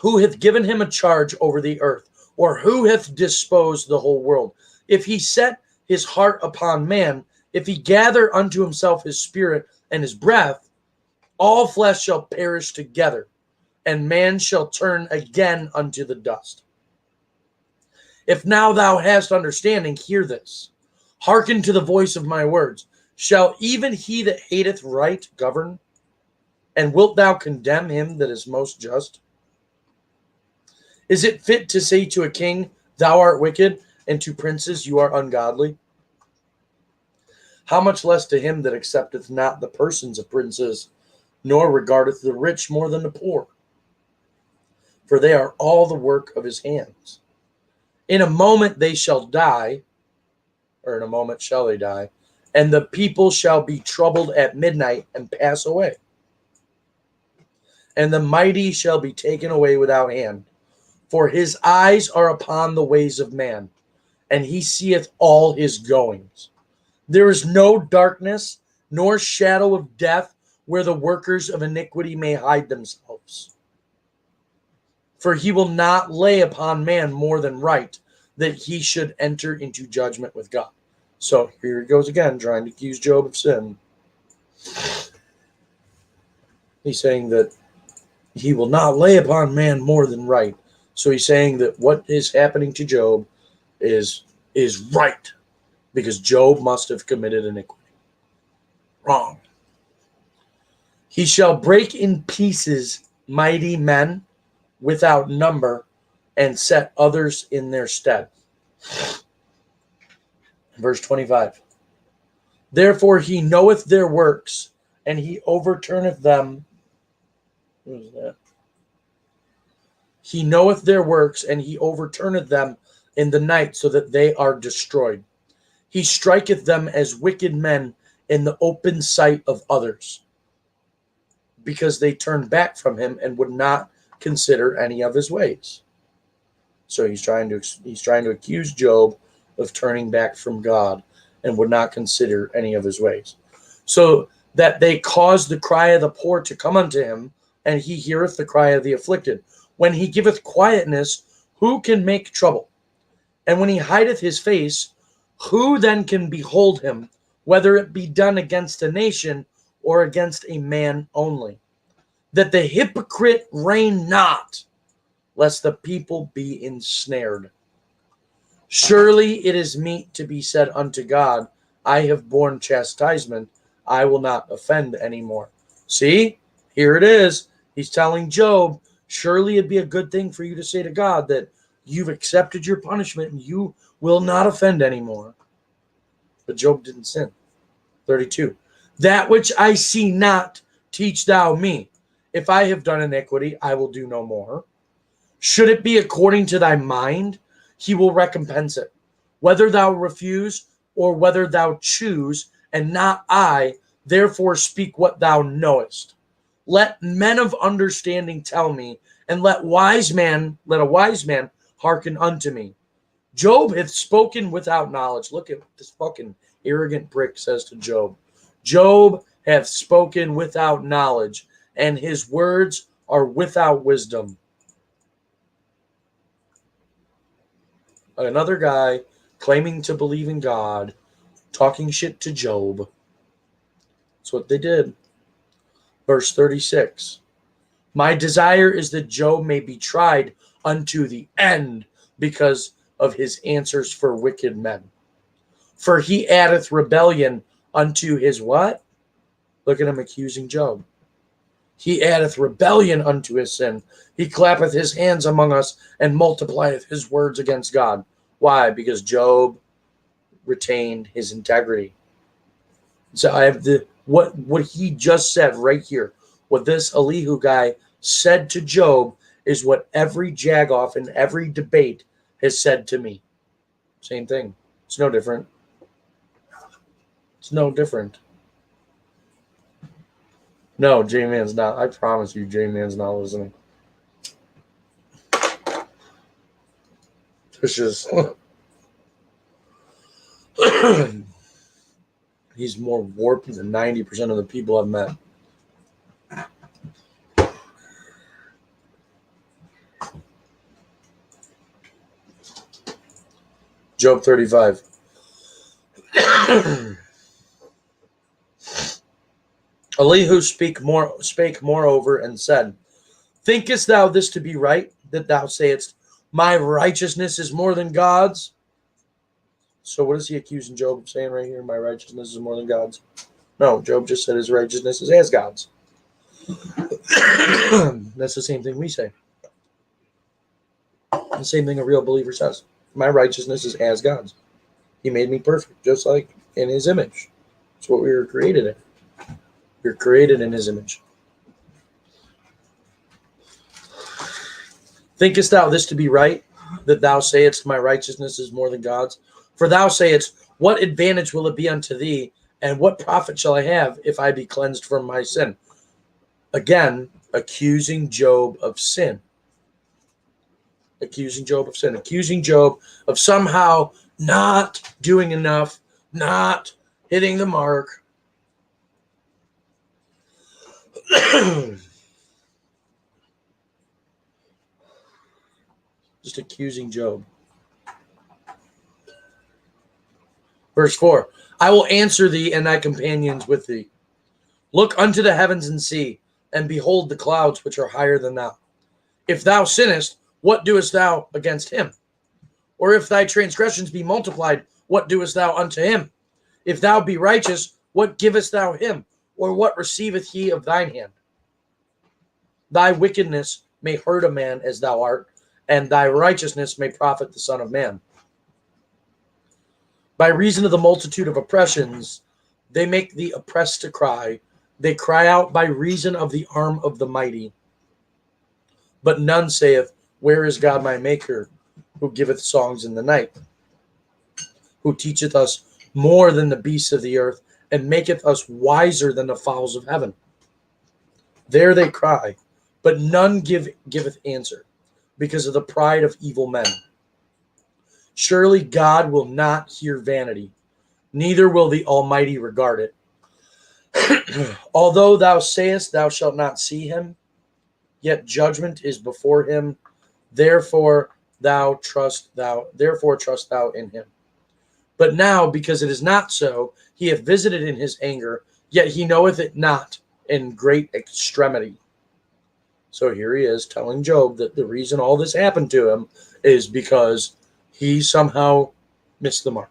[SPEAKER 1] Who hath given him a charge over the earth, or who hath disposed the whole world? If he set his heart upon man, if he gather unto himself his spirit and his breath, all flesh shall perish together, and man shall turn again unto the dust. If now thou hast understanding, hear this. Hearken to the voice of my words. Shall even he that hateth right govern? And wilt thou condemn him that is most just? Is it fit to say to a king, thou art wicked, and to princes, you are ungodly? How much less to him that accepteth not the persons of princes, nor regardeth the rich more than the poor? For they are all the work of his hands. In a moment they shall die, or in a moment shall they die, and the people shall be troubled at midnight and pass away. And the mighty shall be taken away without hand. For his eyes are upon the ways of man, and he seeth all his goings. There is no darkness, nor shadow of death, where the workers of iniquity may hide themselves. For he will not lay upon man more than right, that he should enter into judgment with God. So here he goes again, trying to accuse Job of sin. He's saying that he will not lay upon man more than right. So he's saying that what is happening to Job is right, because Job must have committed iniquity. Wrong. He shall break in pieces mighty men without number, and set others in their stead. Verse 25. Therefore he knoweth their works, and he overturneth them. What is that? He knoweth their works, and he overturneth them in the night, so that they are destroyed. He striketh them as wicked men in the open sight of others, because they turned back from him and would not consider any of his ways. So he's trying to accuse Job of turning back from God and would not consider any of his ways. So that they cause the cry of the poor to come unto him, and he heareth the cry of the afflicted. When he giveth quietness, who can make trouble? And when he hideth his face, who then can behold him, whether it be done against a nation or against a man only? That the hypocrite reign not, lest the people be ensnared. Surely it is meet to be said unto God, I have borne chastisement, I will not offend anymore. See, here it is. He's telling Job, surely it'd be a good thing for you to say to God that you've accepted your punishment and you will not offend anymore. But Job didn't sin. 32. That which I see not, teach thou me. If I have done iniquity, I will do no more. Should it be according to thy mind, he will recompense it. Whether thou refuse or whether thou choose, and not I, therefore speak what thou knowest. Let men of understanding tell me, and let a wise man hearken unto me. Job hath spoken without knowledge. Look at this fucking arrogant prick says to Job. Job hath spoken without knowledge, and his words are without wisdom. Another guy claiming to believe in God, talking shit to Job. That's what they did. Verse 36. My desire is that Job may be tried unto the end because of his answers for wicked men. For he addeth rebellion unto his what? Look at him accusing Job. He addeth rebellion unto his sin. He clappeth his hands among us and multiplieth his words against God. Why? Because Job retained his integrity. So I have what he just said right here. What this Elihu guy said to Job is what every jagoff in every debate has said to me. Same thing. It's no different. It's no different. No, J-Man's not. I promise you, J-Man's not listening. It's just... He's more warped than 90% of the people I've met. Job 35. Elihu spake moreover and said, thinkest thou this to be right, that thou sayest, my righteousness is more than God's? So what is he accusing Job of saying right here? My righteousness is more than God's? No, Job just said his righteousness is as God's. That's the same thing we say. The same thing a real believer says. My righteousness is as God's. He made me perfect, just like in his image. That's what we were created in. You're created in his image. Thinkest thou this to be right, that thou sayest, my righteousness is more than God's? For thou sayest, what advantage will it be unto thee, and what profit shall I have if I be cleansed from my sin? Again, accusing Job of sin. Accusing Job of sin. Accusing Job of somehow not doing enough, not hitting the mark. Just accusing Job. Verse 4. I will answer thee and thy companions with thee. Look unto the heavens and see, and behold the clouds which are higher than thou. If thou sinnest, what doest thou against him? Or if thy transgressions be multiplied, what doest thou unto him? If thou be righteous, what givest thou him? Or what receiveth he of thine hand? Thy wickedness may hurt a man as thou art, and thy righteousness may profit the Son of Man. By reason of the multitude of oppressions, they make the oppressed to cry. They cry out by reason of the arm of the mighty. But none saith, where is God my Maker, who giveth songs in the night, who teacheth us more than the beasts of the earth, and maketh us wiser than the fowls of heaven? There they cry, but none giveth answer, because of the pride of evil men. Surely God will not hear vanity, neither will the Almighty regard it. Although thou sayest thou shalt not see him, yet judgment is before him. Therefore trust thou in him. But now, because it is not so, he hath visited in his anger, yet he knoweth it not in great extremity. So here he is telling Job that the reason all this happened to him is because he somehow missed the mark.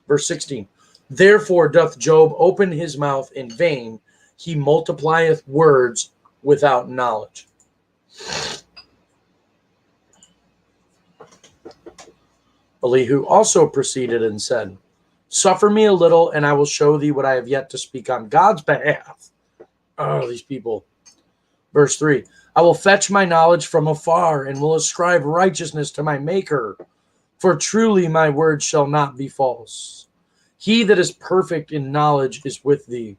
[SPEAKER 1] Verse 16. Therefore doth Job open his mouth in vain. He multiplieth words without knowledge. Elihu also proceeded and said, Suffer me a little, and I will show thee what I have yet to speak on God's behalf. Oh, these people. Verse 3, I will fetch my knowledge from afar, and will ascribe righteousness to my Maker. For truly my word shall not be false. He that is perfect in knowledge is with thee.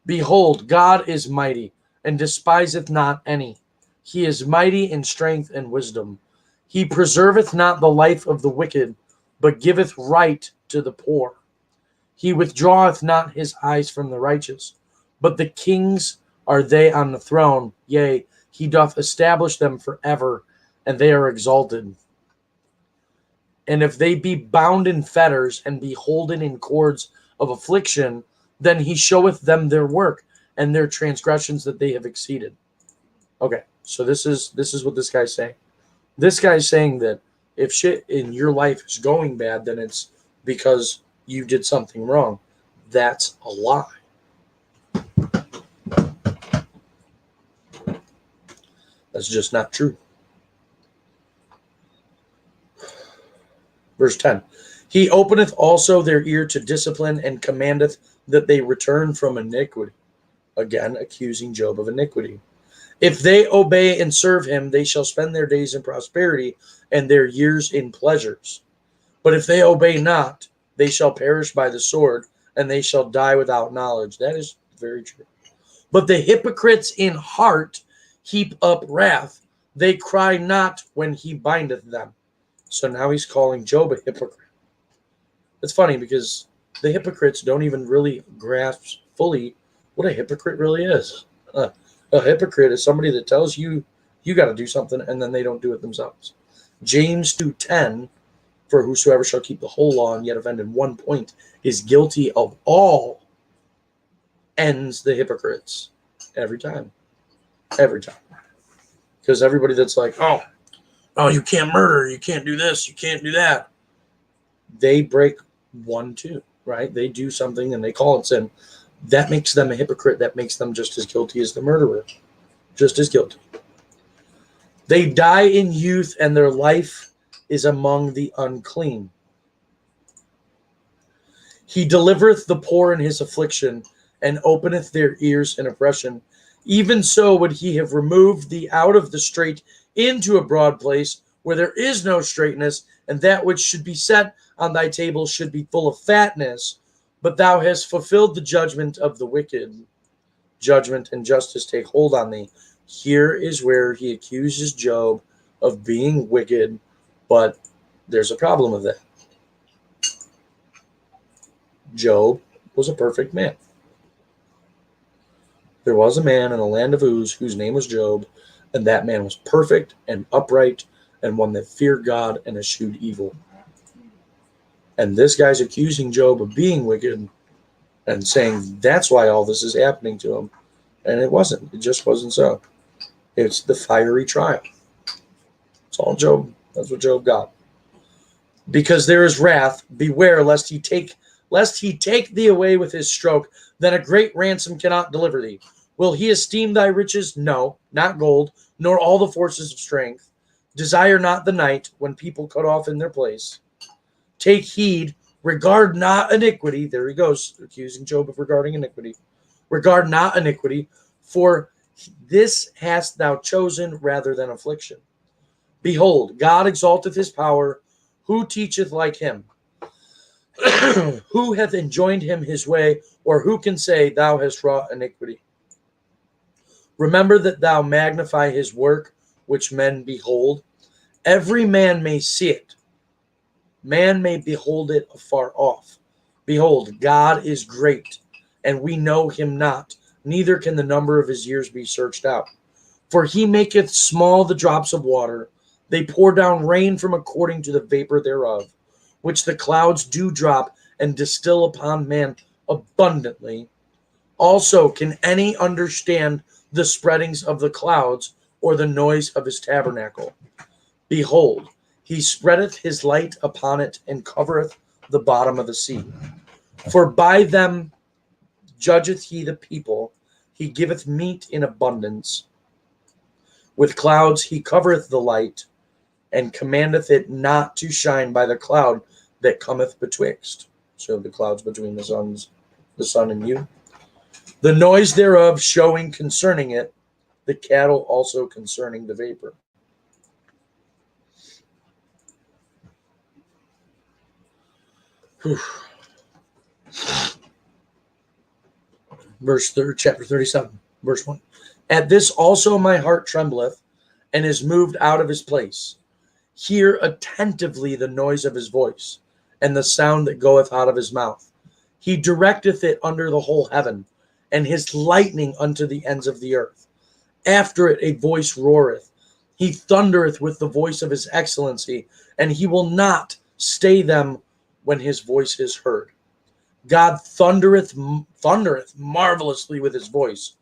[SPEAKER 1] Behold, God is mighty, and despiseth not any. He is mighty in strength and wisdom. He preserveth not the life of the wicked, but giveth right to the poor. He withdraweth not his eyes from the righteous, but the kings are they on the throne. Yea, he doth establish them forever, and they are exalted. And if they be bound in fetters, and be holden in cords of affliction, then he showeth them their work, and their transgressions that they have exceeded. Okay, so this is what this guy's saying. This guy's saying that if shit in your life is going bad, then it's because you did something wrong. That's a lie. That's just not true. Verse 10. He openeth also their ear to discipline, and commandeth that they return from iniquity. Again, accusing Job of iniquity. If they obey and serve him, they shall spend their days in prosperity, and their years in pleasures. But if they obey not, they shall perish by the sword, and they shall die without knowledge. That is very true. But the hypocrites in heart heap up wrath. They cry not when he bindeth them. So now he's calling Job a hypocrite. It's funny because the hypocrites don't even really grasp fully what a hypocrite really is. A hypocrite is somebody that tells you got to do something, and then they don't do it themselves. James 2:10, for whosoever shall keep the whole law and yet offend in one point is guilty of all, ends the hypocrites every time. Every time. Because everybody that's like, oh, you can't murder, you can't do this, you can't do that. They break 1-2, right? They do something and they call it sin. That makes them a hypocrite. That makes them just as guilty as the murderer. Just as guilty. They die in youth, and their life is among the unclean. He delivereth the poor in his affliction, and openeth their ears in oppression. Even so would he have removed thee out of the strait into a broad place, where there is no straightness, and that which should be set on thy table should be full of fatness. But thou hast fulfilled the judgment of the wicked. Judgment and justice take hold on thee. Here is where he accuses Job of being wicked, but there's a problem with that. Job was a perfect man. There was a man in the land of Uz whose name was Job, and that man was perfect and upright and one that feared God and eschewed evil. And this guy's accusing Job of being wicked and saying that's why all this is happening to him. And it wasn't. It just wasn't so. It's the fiery trial. It's all Job. That's what Job got. Because there is wrath, beware lest he take thee away with his stroke, then a great ransom cannot deliver thee. Will he esteem thy riches? No, not gold, nor all the forces of strength. Desire not the night when people cut off in their place. Take heed, regard not iniquity. There he goes, accusing Job of regarding iniquity. Regard not iniquity, for this hast thou chosen rather than affliction. Behold, God exalteth his power. Who teacheth like him? Who hath enjoined him his way, or who can say, thou hast wrought iniquity? Remember that thou magnify his work, which men behold. Every man may see it. Man may behold it afar off. Behold, God is great, and we know him not, neither can the number of his years be searched out. For he maketh small the drops of water, they pour down rain from according to the vapor thereof, which the clouds do drop and distill upon man abundantly. Also can any understand the spreadings of the clouds, or the noise of his tabernacle? Behold, he spreadeth his light upon it, and covereth the bottom of the sea. For by them judgeth he the people, he giveth meat in abundance. With clouds he covereth the light, and commandeth it not to shine by the cloud that cometh betwixt. So the clouds between the sun and you. The noise thereof showing concerning it, the cattle also concerning the vapor. Whew. Chapter 37, verse 1. At this also my heart trembleth, and is moved out of his place. Hear attentively the noise of his voice, and the sound that goeth out of his mouth. He directeth it under the whole heaven, and his lightning unto the ends of the earth. After it a voice roareth. He thundereth with the voice of his excellency, and he will not stay them when his voice is heard. God thundereth marvelously with his voice.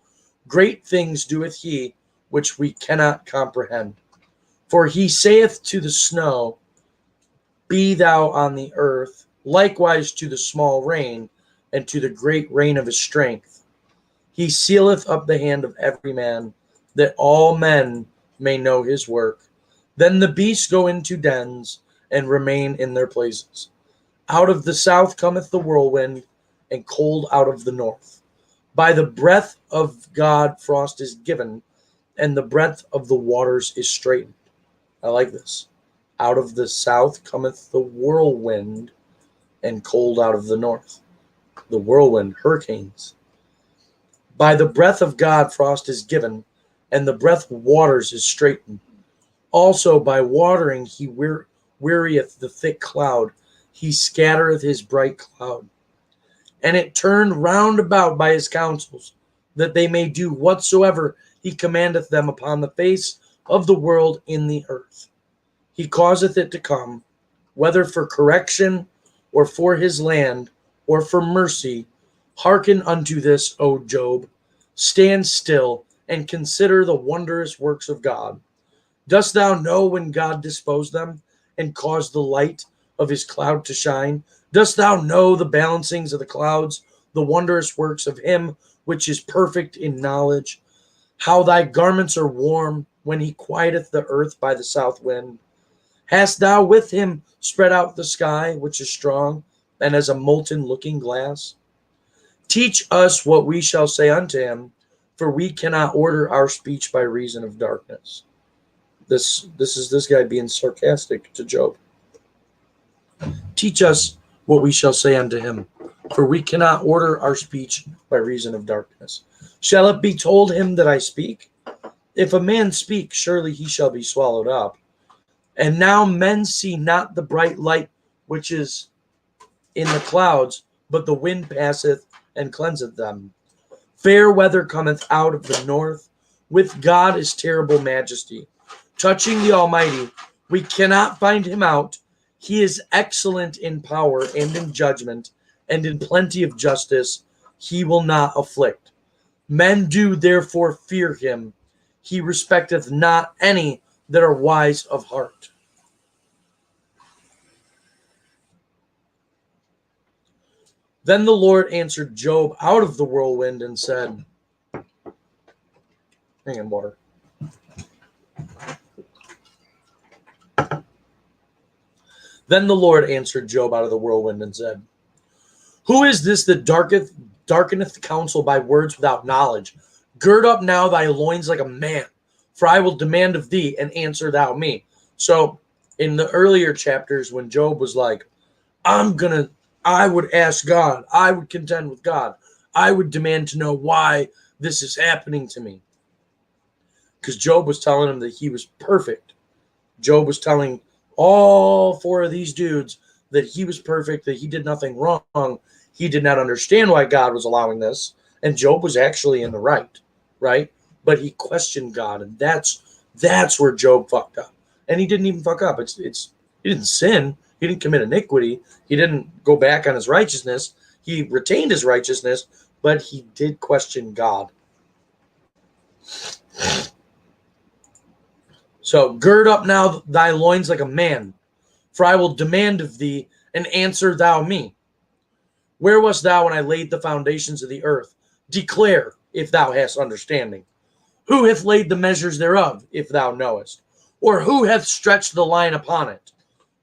[SPEAKER 1] Great things doeth he, which we cannot comprehend. For he saith to the snow, Be thou on the earth, likewise to the small rain, and to the great rain of his strength. He sealeth up the hand of every man, that all men may know his work. Then the beasts go into dens, and remain in their places. Out of the south cometh the whirlwind, and cold out of the north. By the breath of God frost is given, and the breadth of the waters is straitened. I like this. Out of the south cometh the whirlwind, and cold out of the north. The whirlwind, hurricanes. By the breath of God frost is given, and the breath of waters is straitened. Also by watering he wearieth the thick cloud, he scattereth his bright cloud. And it turned round about by his counsels, that they may do whatsoever he commandeth them upon the face of the world in the earth. He causeth it to come, whether for correction, or for his land, or for mercy. Hearken unto this, O Job. Stand still, and consider the wondrous works of God. Dost thou know when God disposed them, and caused the light of his cloud to shine? Dost thou know the balancings of the clouds, the wondrous works of him which is perfect in knowledge? How thy garments are warm, when he quieteth the earth by the south wind. Hast thou with him spread out the sky, which is strong, and as a molten looking glass? Teach us what we shall say unto him, for we cannot order our speech by reason of darkness. This is this guy being sarcastic to Job. Teach us what we shall say unto him, for we cannot order our speech by reason of darkness. Shall it be told him that I speak? If a man speak, surely he shall be swallowed up. And now men see not the bright light which is in the clouds, but the wind passeth and cleanseth them. Fair weather cometh out of the north. With God is terrible majesty. Touching the Almighty, we cannot find him out. He is excellent in power and in judgment, and in plenty of justice he will not afflict. Men do therefore fear him. He respecteth not any that are wise of heart. Then the Lord answered Job out of the whirlwind and said, Hang on, water. Then the Lord answered Job out of the whirlwind and said, Who is this that darkeneth the counsel by words without knowledge? Gird up now thy loins like a man, for I will demand of thee, and answer thou me. So in the earlier chapters, when Job was like, I would ask God, I would contend with God, I would demand to know why this is happening to me. Because Job was telling him that he was perfect. Job was telling all four of these dudes that he was perfect, that he did nothing wrong. he did not understand why God was allowing this, and Job was actually in the right? But he questioned God, and that's where Job fucked up. And he didn't even fuck up. It's he didn't sin. He didn't commit iniquity. He didn't go back on his righteousness. He retained his righteousness, but he did question God. So gird up now thy loins like a man, for I will demand of thee, and answer thou me. Where wast thou when I laid the foundations of the earth? Declare, if thou hast understanding. Who hath laid the measures thereof, if thou knowest? Or who hath stretched the line upon it?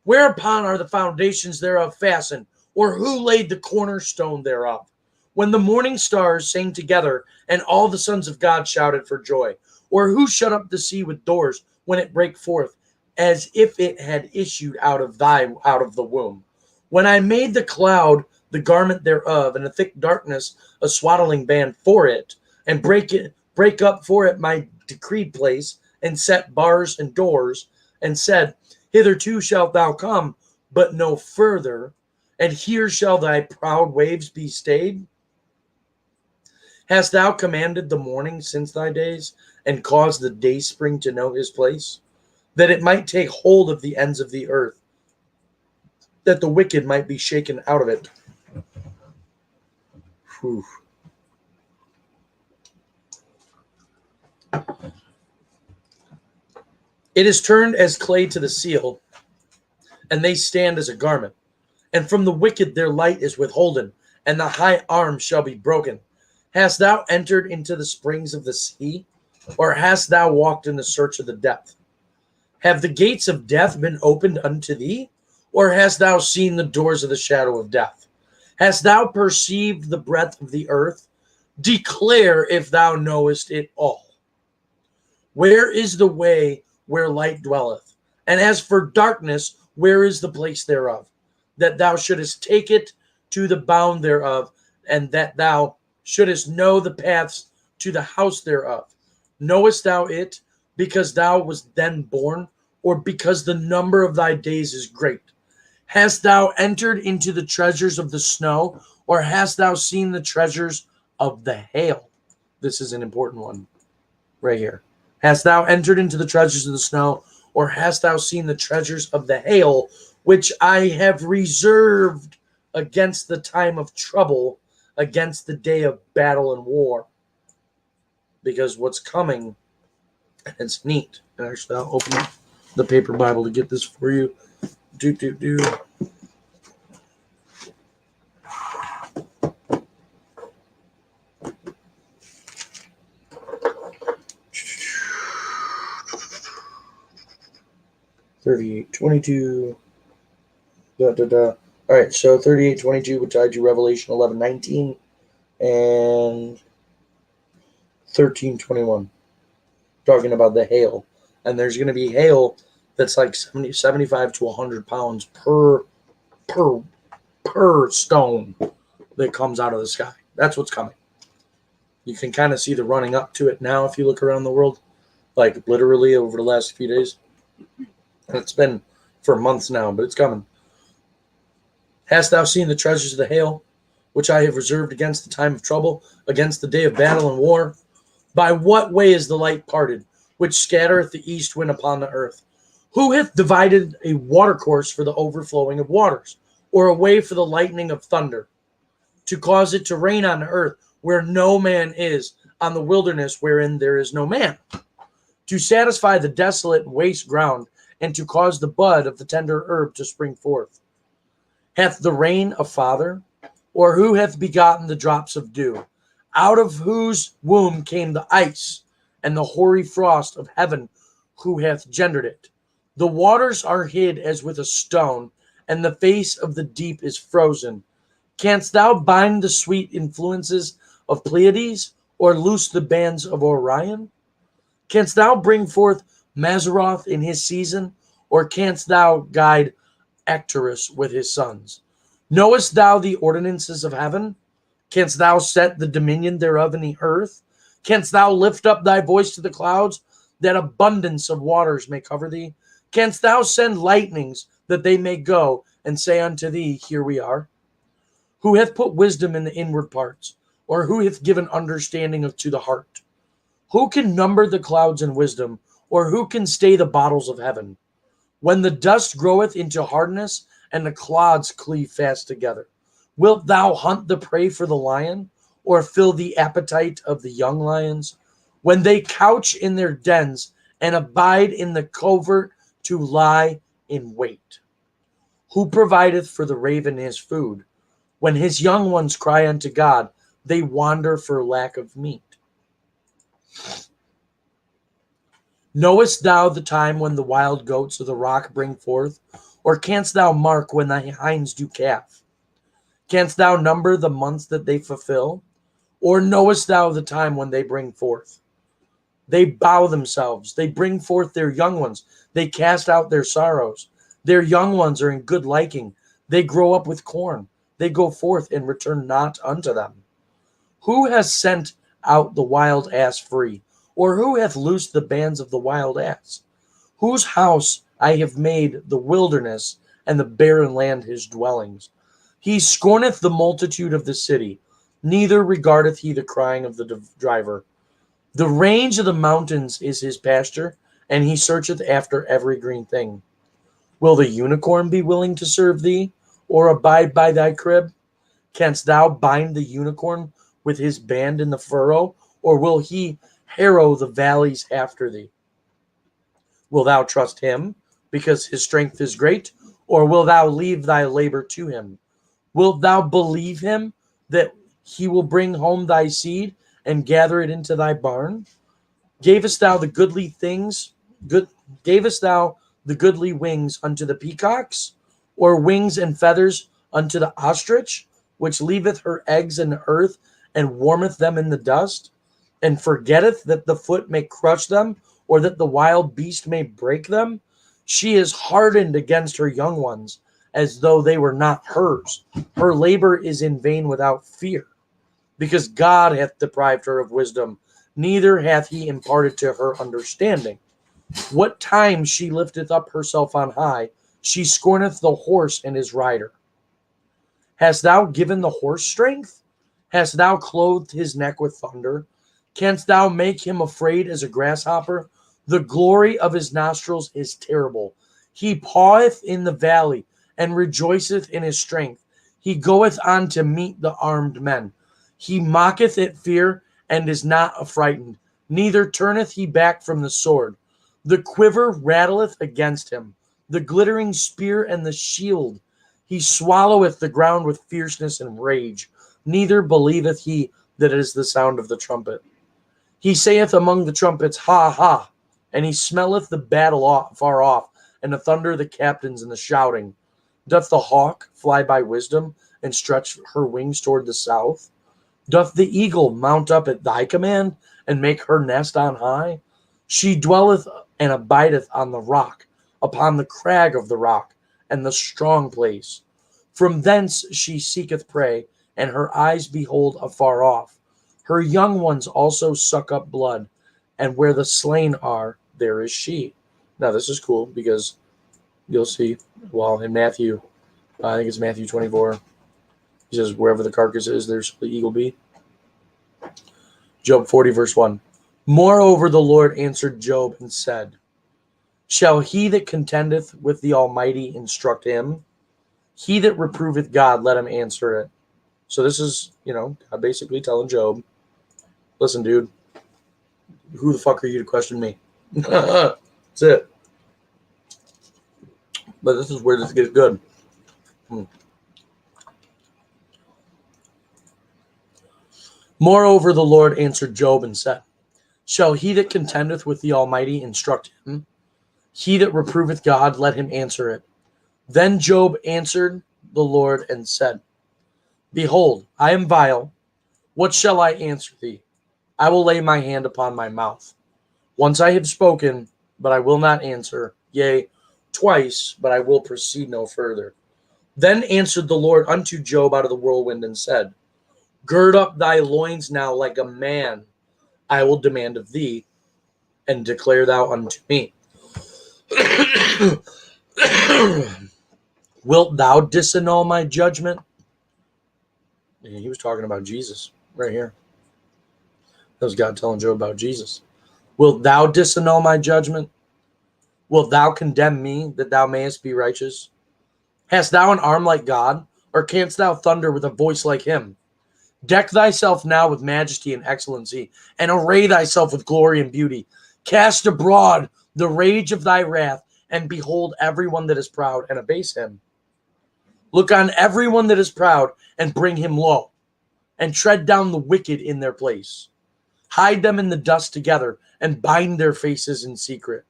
[SPEAKER 1] Whereupon are the foundations thereof fastened? Or who laid the cornerstone thereof? When the morning stars sang together, and all the sons of God shouted for joy? Or who shut up the sea with doors, when it brake forth, as if it had issued out of the womb? When I made the cloud the garment thereof, and a thick darkness a swaddling band for it, and break up for it my decreed place, and set bars and doors, and said, Hitherto shalt thou come, but no further, and here shall thy proud waves be stayed. Hast thou commanded the morning since thy days, and caused the day spring to know his place, that it might take hold of the ends of the earth, that the wicked might be shaken out of it? Whew. It is turned as clay to the seal, and they stand as a garment. And from the wicked their light is withholden, and the high arm shall be broken. Hast thou entered into the springs of the sea, or hast thou walked in the search of the depth? Have the gates of death been opened unto thee, or hast thou seen the doors of the shadow of death? Hast thou perceived the breadth of the earth? Declare if thou knowest it all. Where is the way where light dwelleth? And as for darkness, where is the place thereof? That thou shouldest take it to the bound thereof, and that thou shouldest know the paths to the house thereof. Knowest thou it, because thou wast then born, or because the number of thy days is great? Hast thou entered into the treasures of the snow, or hast thou seen the treasures of the hail? This is an important one right here. Hast thou entered into the treasures of the snow, or hast thou seen the treasures of the hail, which I have reserved against the time of trouble, against the day of battle and war? Because what's coming, and it's neat. And actually, I'll open up the paper Bible to get this for you. 38:22. All right, so 38:22 would tie to Revelation 11:19 and 13:21, talking about the hail. And there's going to be hail that's like 75 to 100 pounds per stone that comes out of the sky. That's what's coming. You can kind of see the running up to it now if you look around the world, like literally over the last few days. And it's been for months now, but it's coming. Hast thou seen the treasures of the hail, which I have reserved against the time of trouble, against the day of battle and war? By what way is the light parted, which scattereth the east wind upon the earth? Who hath divided a watercourse for the overflowing of waters, or a way for the lightning of thunder, to cause it to rain on the earth where no man is, on the wilderness wherein there is no man, to satisfy the desolate and waste ground, and to cause the bud of the tender herb to spring forth? Hath the rain a father, or who hath begotten the drops of dew, out of whose womb came the ice and the hoary frost of heaven? Who hath gendered it? The waters are hid as with a stone, and the face of the deep is frozen. Canst thou bind the sweet influences of Pleiades, or loose the bands of Orion? Canst thou bring forth Mazzaroth in his season, or canst thou guide Arcturus with his sons? Knowest thou the ordinances of heaven? Canst thou set the dominion thereof in the earth? Canst thou lift up thy voice to the clouds, that abundance of waters may cover thee? Canst thou send lightnings, that they may go and say unto thee, Here we are? Who hath put wisdom in the inward parts? Or who hath given understanding to the heart? Who can number the clouds in wisdom? Or who can stay the bottles of heaven? When the dust groweth into hardness, and the clods cleave fast together, wilt thou hunt the prey for the lion, or fill the appetite of the young lions? When they couch in their dens, and abide in the covert to lie in wait. Who provideth for the raven his food? When his young ones cry unto God, they wander for lack of meat. Knowest thou the time when the wild goats of the rock bring forth? Or canst thou mark when thy hinds do calve? Canst thou number the months that they fulfill? Or knowest thou the time when they bring forth? They bow themselves, they bring forth their young ones, they cast out their sorrows. Their young ones are in good liking, they grow up with corn, they go forth and return not unto them. Who has sent out the wild ass free? Or who hath loosed the bands of the wild ass? Whose house I have made the wilderness, and the barren land his dwellings. He scorneth the multitude of the city, neither regardeth he the crying of the driver. The range of the mountains is his pasture, and he searcheth after every green thing. Will the unicorn be willing to serve thee, or abide by thy crib? Canst thou bind the unicorn with his band in the furrow, or will he harrow the valleys after thee? Will thou trust him, because his strength is great, or will thou leave thy labor to him? Wilt thou believe him, that he will bring home thy seed, and gather it into thy barn? Gavest thou the goodly things, gavest thou the goodly wings unto the peacocks, or wings and feathers unto the ostrich, which leaveth her eggs in the earth, and warmeth them in the dust, and forgetteth that the foot may crush them, or that the wild beast may break them? She is hardened against her young ones, as though they were not hers. Her labor is in vain without fear, because God hath deprived her of wisdom, neither hath he imparted to her understanding. What time she lifteth up herself on high, she scorneth the horse and his rider. Hast thou given the horse strength? Hast thou clothed his neck with thunder? Canst thou make him afraid as a grasshopper? The glory of his nostrils is terrible. He paweth in the valley, and rejoiceth in his strength. He goeth on to meet the armed men. He mocketh at fear, and is not affrighted, neither turneth he back from the sword. The quiver rattleth against him, the glittering spear and the shield. He swalloweth the ground with fierceness and rage, neither believeth he that it is the sound of the trumpet. He saith among the trumpets, Ha, ha, and he smelleth the battle far off, and the thunder of the captains and the shouting. Doth the hawk fly by wisdom, and stretch her wings toward the south? Doth the eagle mount up at thy command, and make her nest on high? She dwelleth and abideth on the rock, upon the crag of the rock, and the strong place. From thence she seeketh prey, and her eyes behold afar off. Her young ones also suck up blood, and where the slain are, there is she. Now this is cool, because you'll see, well, in Matthew, I think it's Matthew 24, he says, wherever the carcass is, there shall the eagle be. Job 40, verse 1. Moreover, the Lord answered Job and said, Shall he that contendeth with the Almighty instruct him? He that reproveth God, let him answer it. So this is, God basically telling Job, listen, dude, who the fuck are you to question me? That's it. But this is where this gets good. Moreover, the Lord answered Job and said, Shall he that contendeth with the Almighty instruct him? He that reproveth God, let him answer it. Then Job answered the Lord and said, Behold, I am vile. What shall I answer thee? I will lay my hand upon my mouth. Once I have spoken, but I will not answer. Yea, twice, but I will proceed no further. Then answered the Lord unto Job out of the whirlwind and said, Gird up thy loins now like a man. I will demand of thee, and declare thou unto me. Wilt thou disannul my judgment? And he was talking about Jesus right here. That was God telling Job about Jesus. Wilt thou disannul my judgment? Wilt thou condemn me, that thou mayest be righteous? Hast thou an arm like God, or canst thou thunder with a voice like him? Deck thyself now with majesty and excellency, and array thyself with glory and beauty. Cast abroad the rage of thy wrath, and behold everyone that is proud, and abase him. Look on everyone that is proud, and bring him low, and tread down the wicked in their place. Hide them in the dust together, and bind their faces in secret.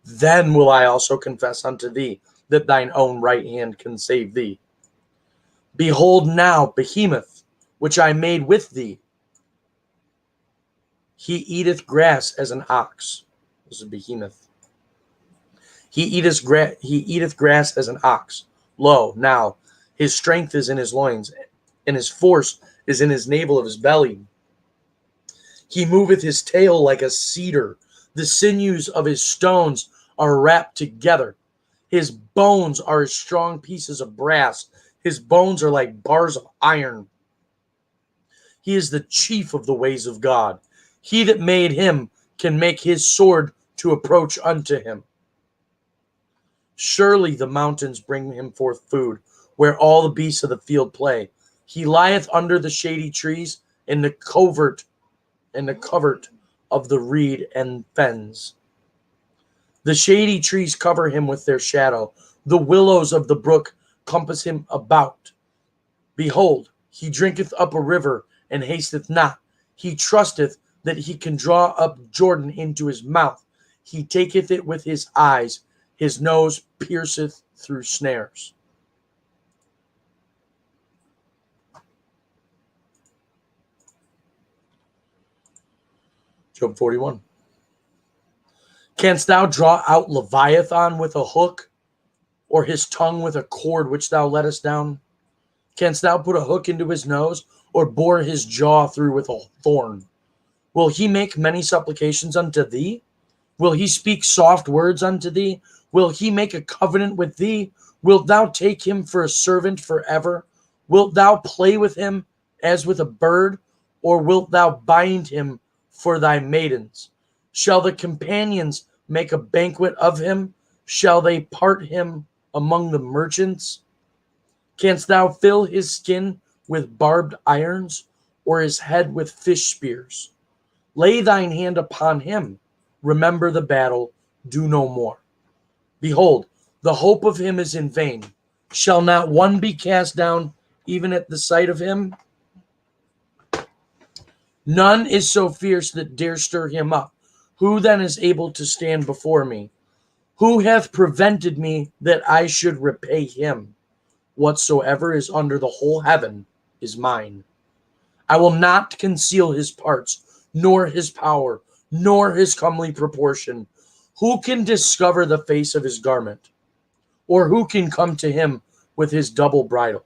[SPEAKER 1] Then will I also confess unto thee that thine own right hand can save thee. Behold now Behemoth, which I made with thee. He eateth grass as an ox. This is Behemoth. He eateth grass as an ox. Lo, now his strength is in his loins, and his force is in his navel of his belly. He moveth his tail like a cedar. The sinews of his stones are wrapped together. His bones are as strong pieces of brass. His bones are like bars of iron. He is the chief of the ways of God. He that made him can make his sword to approach unto him. Surely the mountains bring him forth food, where all the beasts of the field play. He lieth under the shady trees in the covert of the reed and fens. The shady trees cover him with their shadow. The willows of the brook compass him about. Behold, he drinketh up a river, and hasteth not. He trusteth that he can draw up Jordan into his mouth. He taketh it with his eyes. His nose pierceth through snares. Job 41. Canst thou draw out Leviathan with a hook, or his tongue with a cord which thou lettest down? Canst thou put a hook into his nose, or bore his jaw through with a thorn? Will he make many supplications unto thee? Will he speak soft words unto thee? Will he make a covenant with thee? Wilt thou take him for a servant forever? Wilt thou play with him as with a bird, or wilt thou bind him for thy maidens? Shall the companions make a banquet of him? Shall they part him among the merchants? Canst thou fill his skin with barbed irons, or his head with fish spears? Lay thine hand upon him. Remember the battle. Do no more. Behold, the hope of him is in vain. Shall not one be cast down even at the sight of him? None is so fierce that dare stir him up. Who then is able to stand before me? Who hath prevented me that I should repay him? Whatsoever is under the whole heaven is mine. I will not conceal his parts, nor his power, nor his comely proportion. Who can discover the face of his garment? Or who can come to him with his double bridle?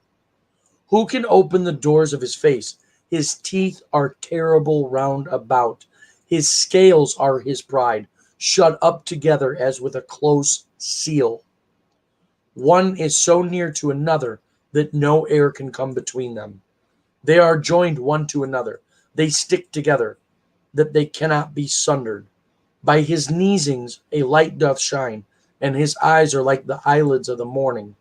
[SPEAKER 1] Who can open the doors of his face? His teeth are terrible round about. His scales are his pride, shut up together as with a close seal. One is so near to another that no air can come between them. They are joined one to another. They stick together, that they cannot be sundered. By his neesings a light doth shine, and his eyes are like the eyelids of the morning.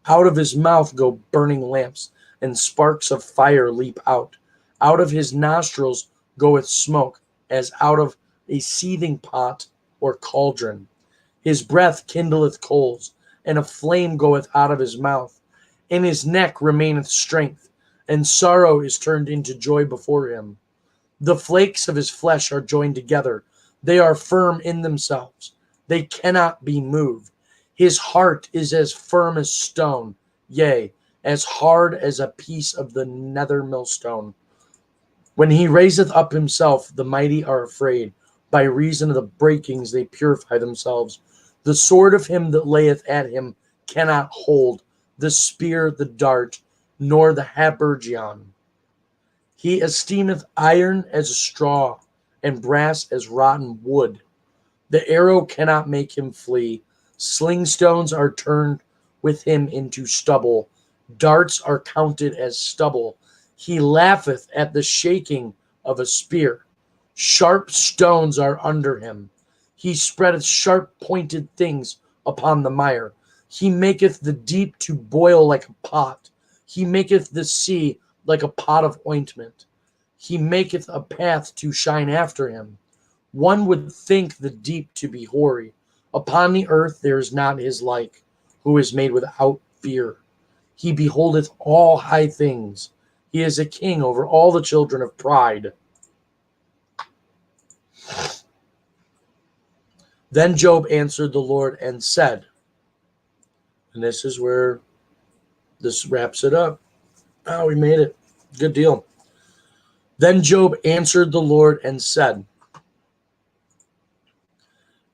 [SPEAKER 1] Out of his mouth go burning lamps, and sparks of fire leap out. Out of his nostrils goeth smoke, as out of a seething pot or cauldron. His breath kindleth coals, and a flame goeth out of his mouth. In his neck remaineth strength, and sorrow is turned into joy before him. The flakes of his flesh are joined together. They are firm in themselves. They cannot be moved. His heart is as firm as stone, yea, as hard as a piece of the nether millstone. When he raiseth up himself, the mighty are afraid. By reason of the breakings they purify themselves. The sword of him that layeth at him cannot hold, the spear, the dart, nor the habergeon. He esteemeth iron as a straw, and brass as rotten wood. The arrow cannot make him flee. Sling stones are turned with him into stubble. Darts are counted as stubble. He laugheth at the shaking of a spear. Sharp stones are under him. He spreadeth sharp pointed things upon the mire. He maketh the deep to boil like a pot. He maketh the sea like a pot of ointment. He maketh a path to shine after him. One would think the deep to be hoary. Upon the earth there is not his like, who is made without fear. He beholdeth all high things. He is a king over all the children of pride. Then Job answered the Lord and said, and this is where this wraps it up. Oh, we made it. Good deal. Then Job answered the Lord and said,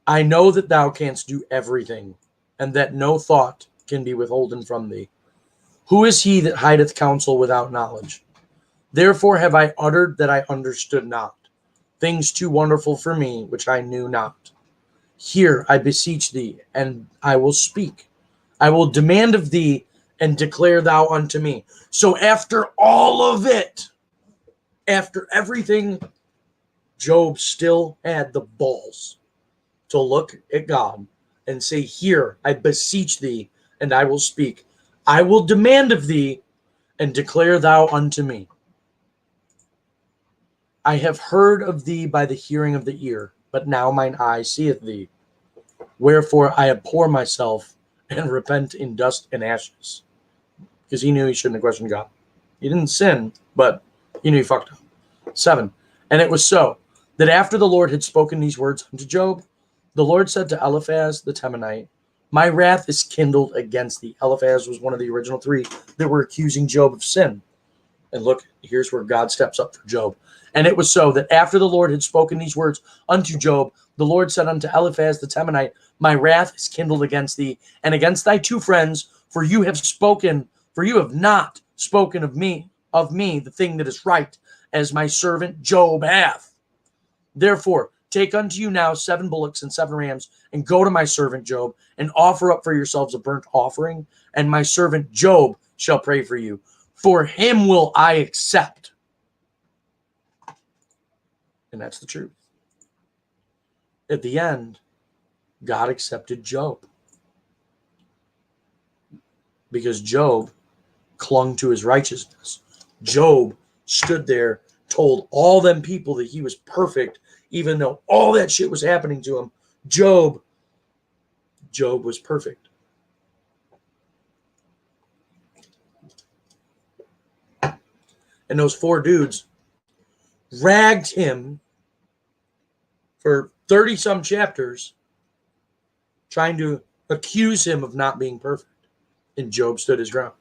[SPEAKER 1] I know that thou canst do everything, and that no thought can be withholden from thee. Who is he that hideth counsel without knowledge? Therefore have I uttered that I understood not, things too wonderful for me, which I knew not. Hear, I beseech thee, and I will speak. I will demand of thee, and declare thou unto me. So after all of it, after everything, Job still had the balls to look at God and say, Here, I beseech thee, and I will speak. I will demand of thee, and declare thou unto me. I have heard of thee by the hearing of the ear, but now mine eye seeth thee. Wherefore I abhor myself, and repent in dust and ashes. Because he knew he shouldn't have questioned God. He didn't sin, but he knew he fucked up. 7. And it was so, that after the Lord had spoken these words unto Job, the Lord said to Eliphaz the Temanite, My wrath is kindled against thee. Eliphaz was one of the original 3 that were accusing Job of sin. And look, here's where God steps up for Job. And it was so, that after the Lord had spoken these words unto Job, the Lord said unto Eliphaz the Temanite, My wrath is kindled against thee, and against thy 2 friends, for you have not spoken of me, the thing that is right, as my servant Job hath. Therefore, take unto you now 7 bullocks and 7 rams, and go to my servant Job, and offer up for yourselves a burnt offering, and my servant Job shall pray for you. For him will I accept. And that's the truth. At the end, God accepted Job. Because Job clung to his righteousness. Job stood there, told all them people that he was perfect, even though all that shit was happening to him. Job was perfect. And those 4 dudes ragged him for 30-some chapters, trying to accuse him of not being perfect. And Job stood his ground.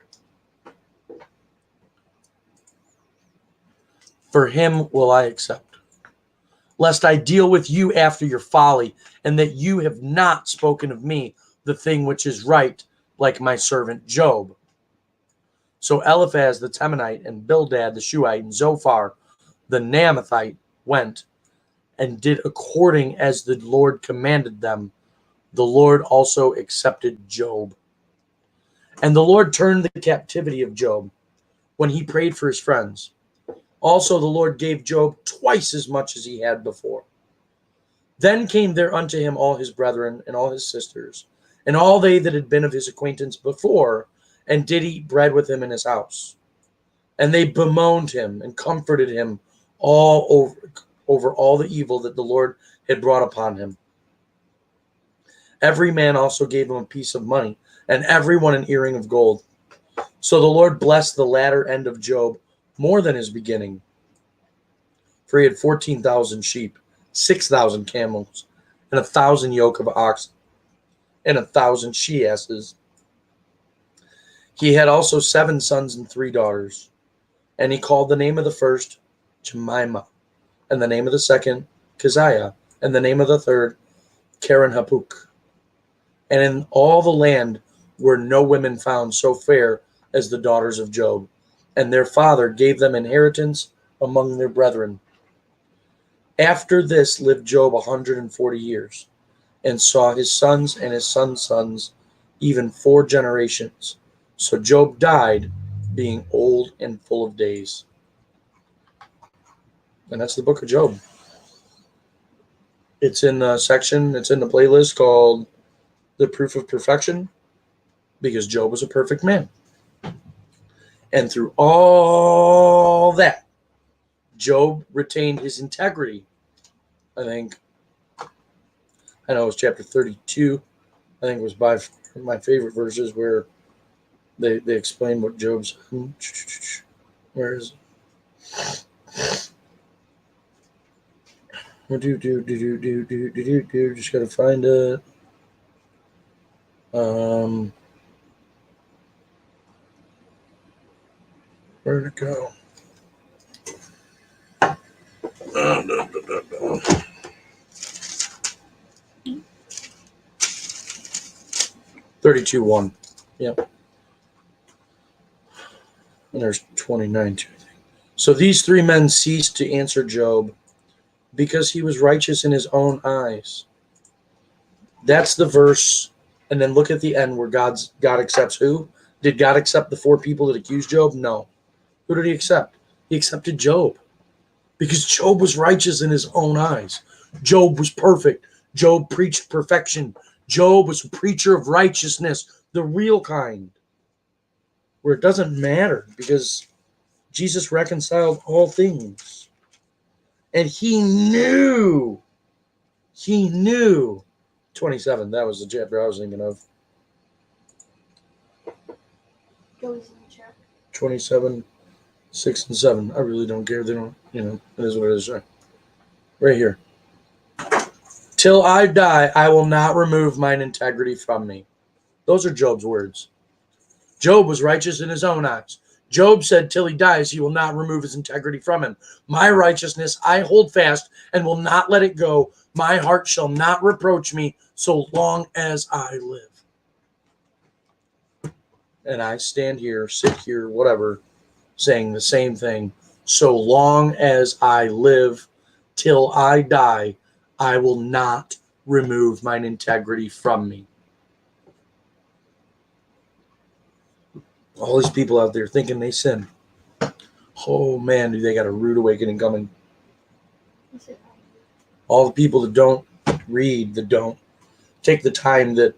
[SPEAKER 1] For him will I accept, lest I deal with you after your folly, and that you have not spoken of me the thing which is right, like my servant Job. So Eliphaz the Temanite, and Bildad the Shuhite, and Zophar the Naamathite went and did according as the Lord commanded them. The Lord also accepted Job. And the Lord turned the captivity of Job when he prayed for his friends. Also the Lord gave Job twice as much as he had before. Then came there unto him all his brethren and all his sisters, and all they that had been of his acquaintance before, and did eat bread with him in his house. And they bemoaned him and comforted him all over all the evil that the Lord had brought upon him. Every man also gave him a piece of money, and every one an earring of gold. So the Lord blessed the latter end of Job more than his beginning. For he had 14,000 sheep, 6,000 camels, and 1,000 yoke of oxen, and 1,000 she-asses. He had also 7 sons and 3 daughters. And he called the name of the first Jemimah, and the name of the second Keziah, and the name of the third Keren-happuch. And in all the land were no women found so fair as the daughters of Job, and their father gave them inheritance among their brethren. After this lived Job 140 years, and saw his sons and his sons' sons, even 4 generations. So Job died, being old and full of days. And that's the book of Job. It's in the section, it's in the playlist called The Proof of Perfection, because Job was a perfect man. And through all that, Job retained his integrity. I know it was chapter 32. I think it was by my favorite verses where they explain what Job's. Where is it? Just gotta find it. Where'd it go? 32:1. Yep. And there's 29 too. So these three men ceased to answer Job because he was righteous in his own eyes. That's the verse. And then look at the end where God accepts who? Did God accept the four people that accused Job? No. Who did he accept? He accepted Job because Job was righteous in his own eyes. Job was perfect. Job preached perfection. Job was a preacher of righteousness, the real kind, where it doesn't matter because Jesus reconciled all things. And he knew 27, that was the chapter I was thinking of. 27, 6 and 7. I really don't care. They don't, it is what it is. Right here. Till I die, I will not remove mine integrity from me. Those are Job's words. Job was righteous in his own eyes. Job said, till he dies, he will not remove his integrity from him. My righteousness I hold fast and will not let it go. My heart shall not reproach me so long as I live. And I stand here, sit here, whatever, saying the same thing. So long as I live, till I die, I will not remove mine integrity from me. All these people out there thinking they sin. Oh man, do they got a rude awakening coming. All the people that don't read, that don't take the time, that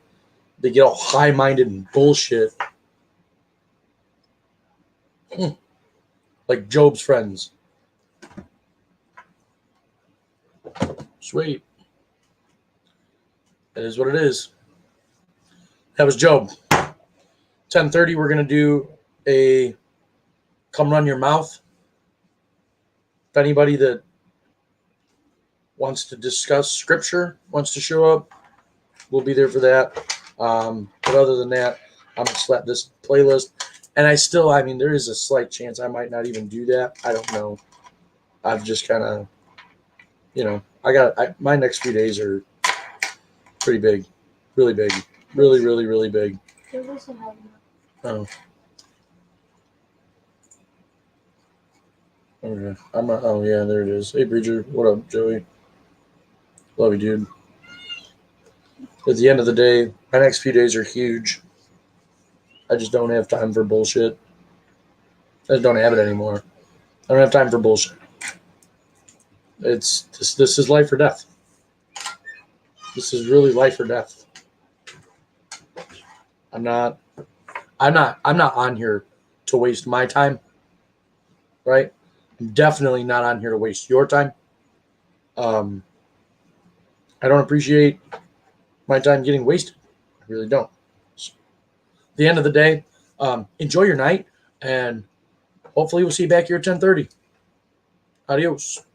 [SPEAKER 1] they get all high-minded and bullshit. Like Job's friends. Sweet. That is what it is. That was Job. 10:30, we're going to do a come run your mouth. If anybody that wants to discuss scripture, wants to show up, we'll be there for that. But other than that, I'm going to slap this playlist. And there is a slight chance I might not even do that. I don't know. I've just kind of, my next few days are pretty big. Really big. Really, really, really big. Oh. Okay. Oh, yeah, there it is. Hey, Preacher. What up, Joey? Love you, dude. At the end of the day, my next few days are huge. I just don't have time for bullshit. I just don't have it anymore. I don't have time for bullshit. This is life or death. This is really life or death. I'm not on here to waste my time. Right? I'm definitely not on here to waste your time. I don't appreciate my time getting wasted. I really don't. So, at the end of the day, enjoy your night, and hopefully we'll see you back here at 10:30. Adios.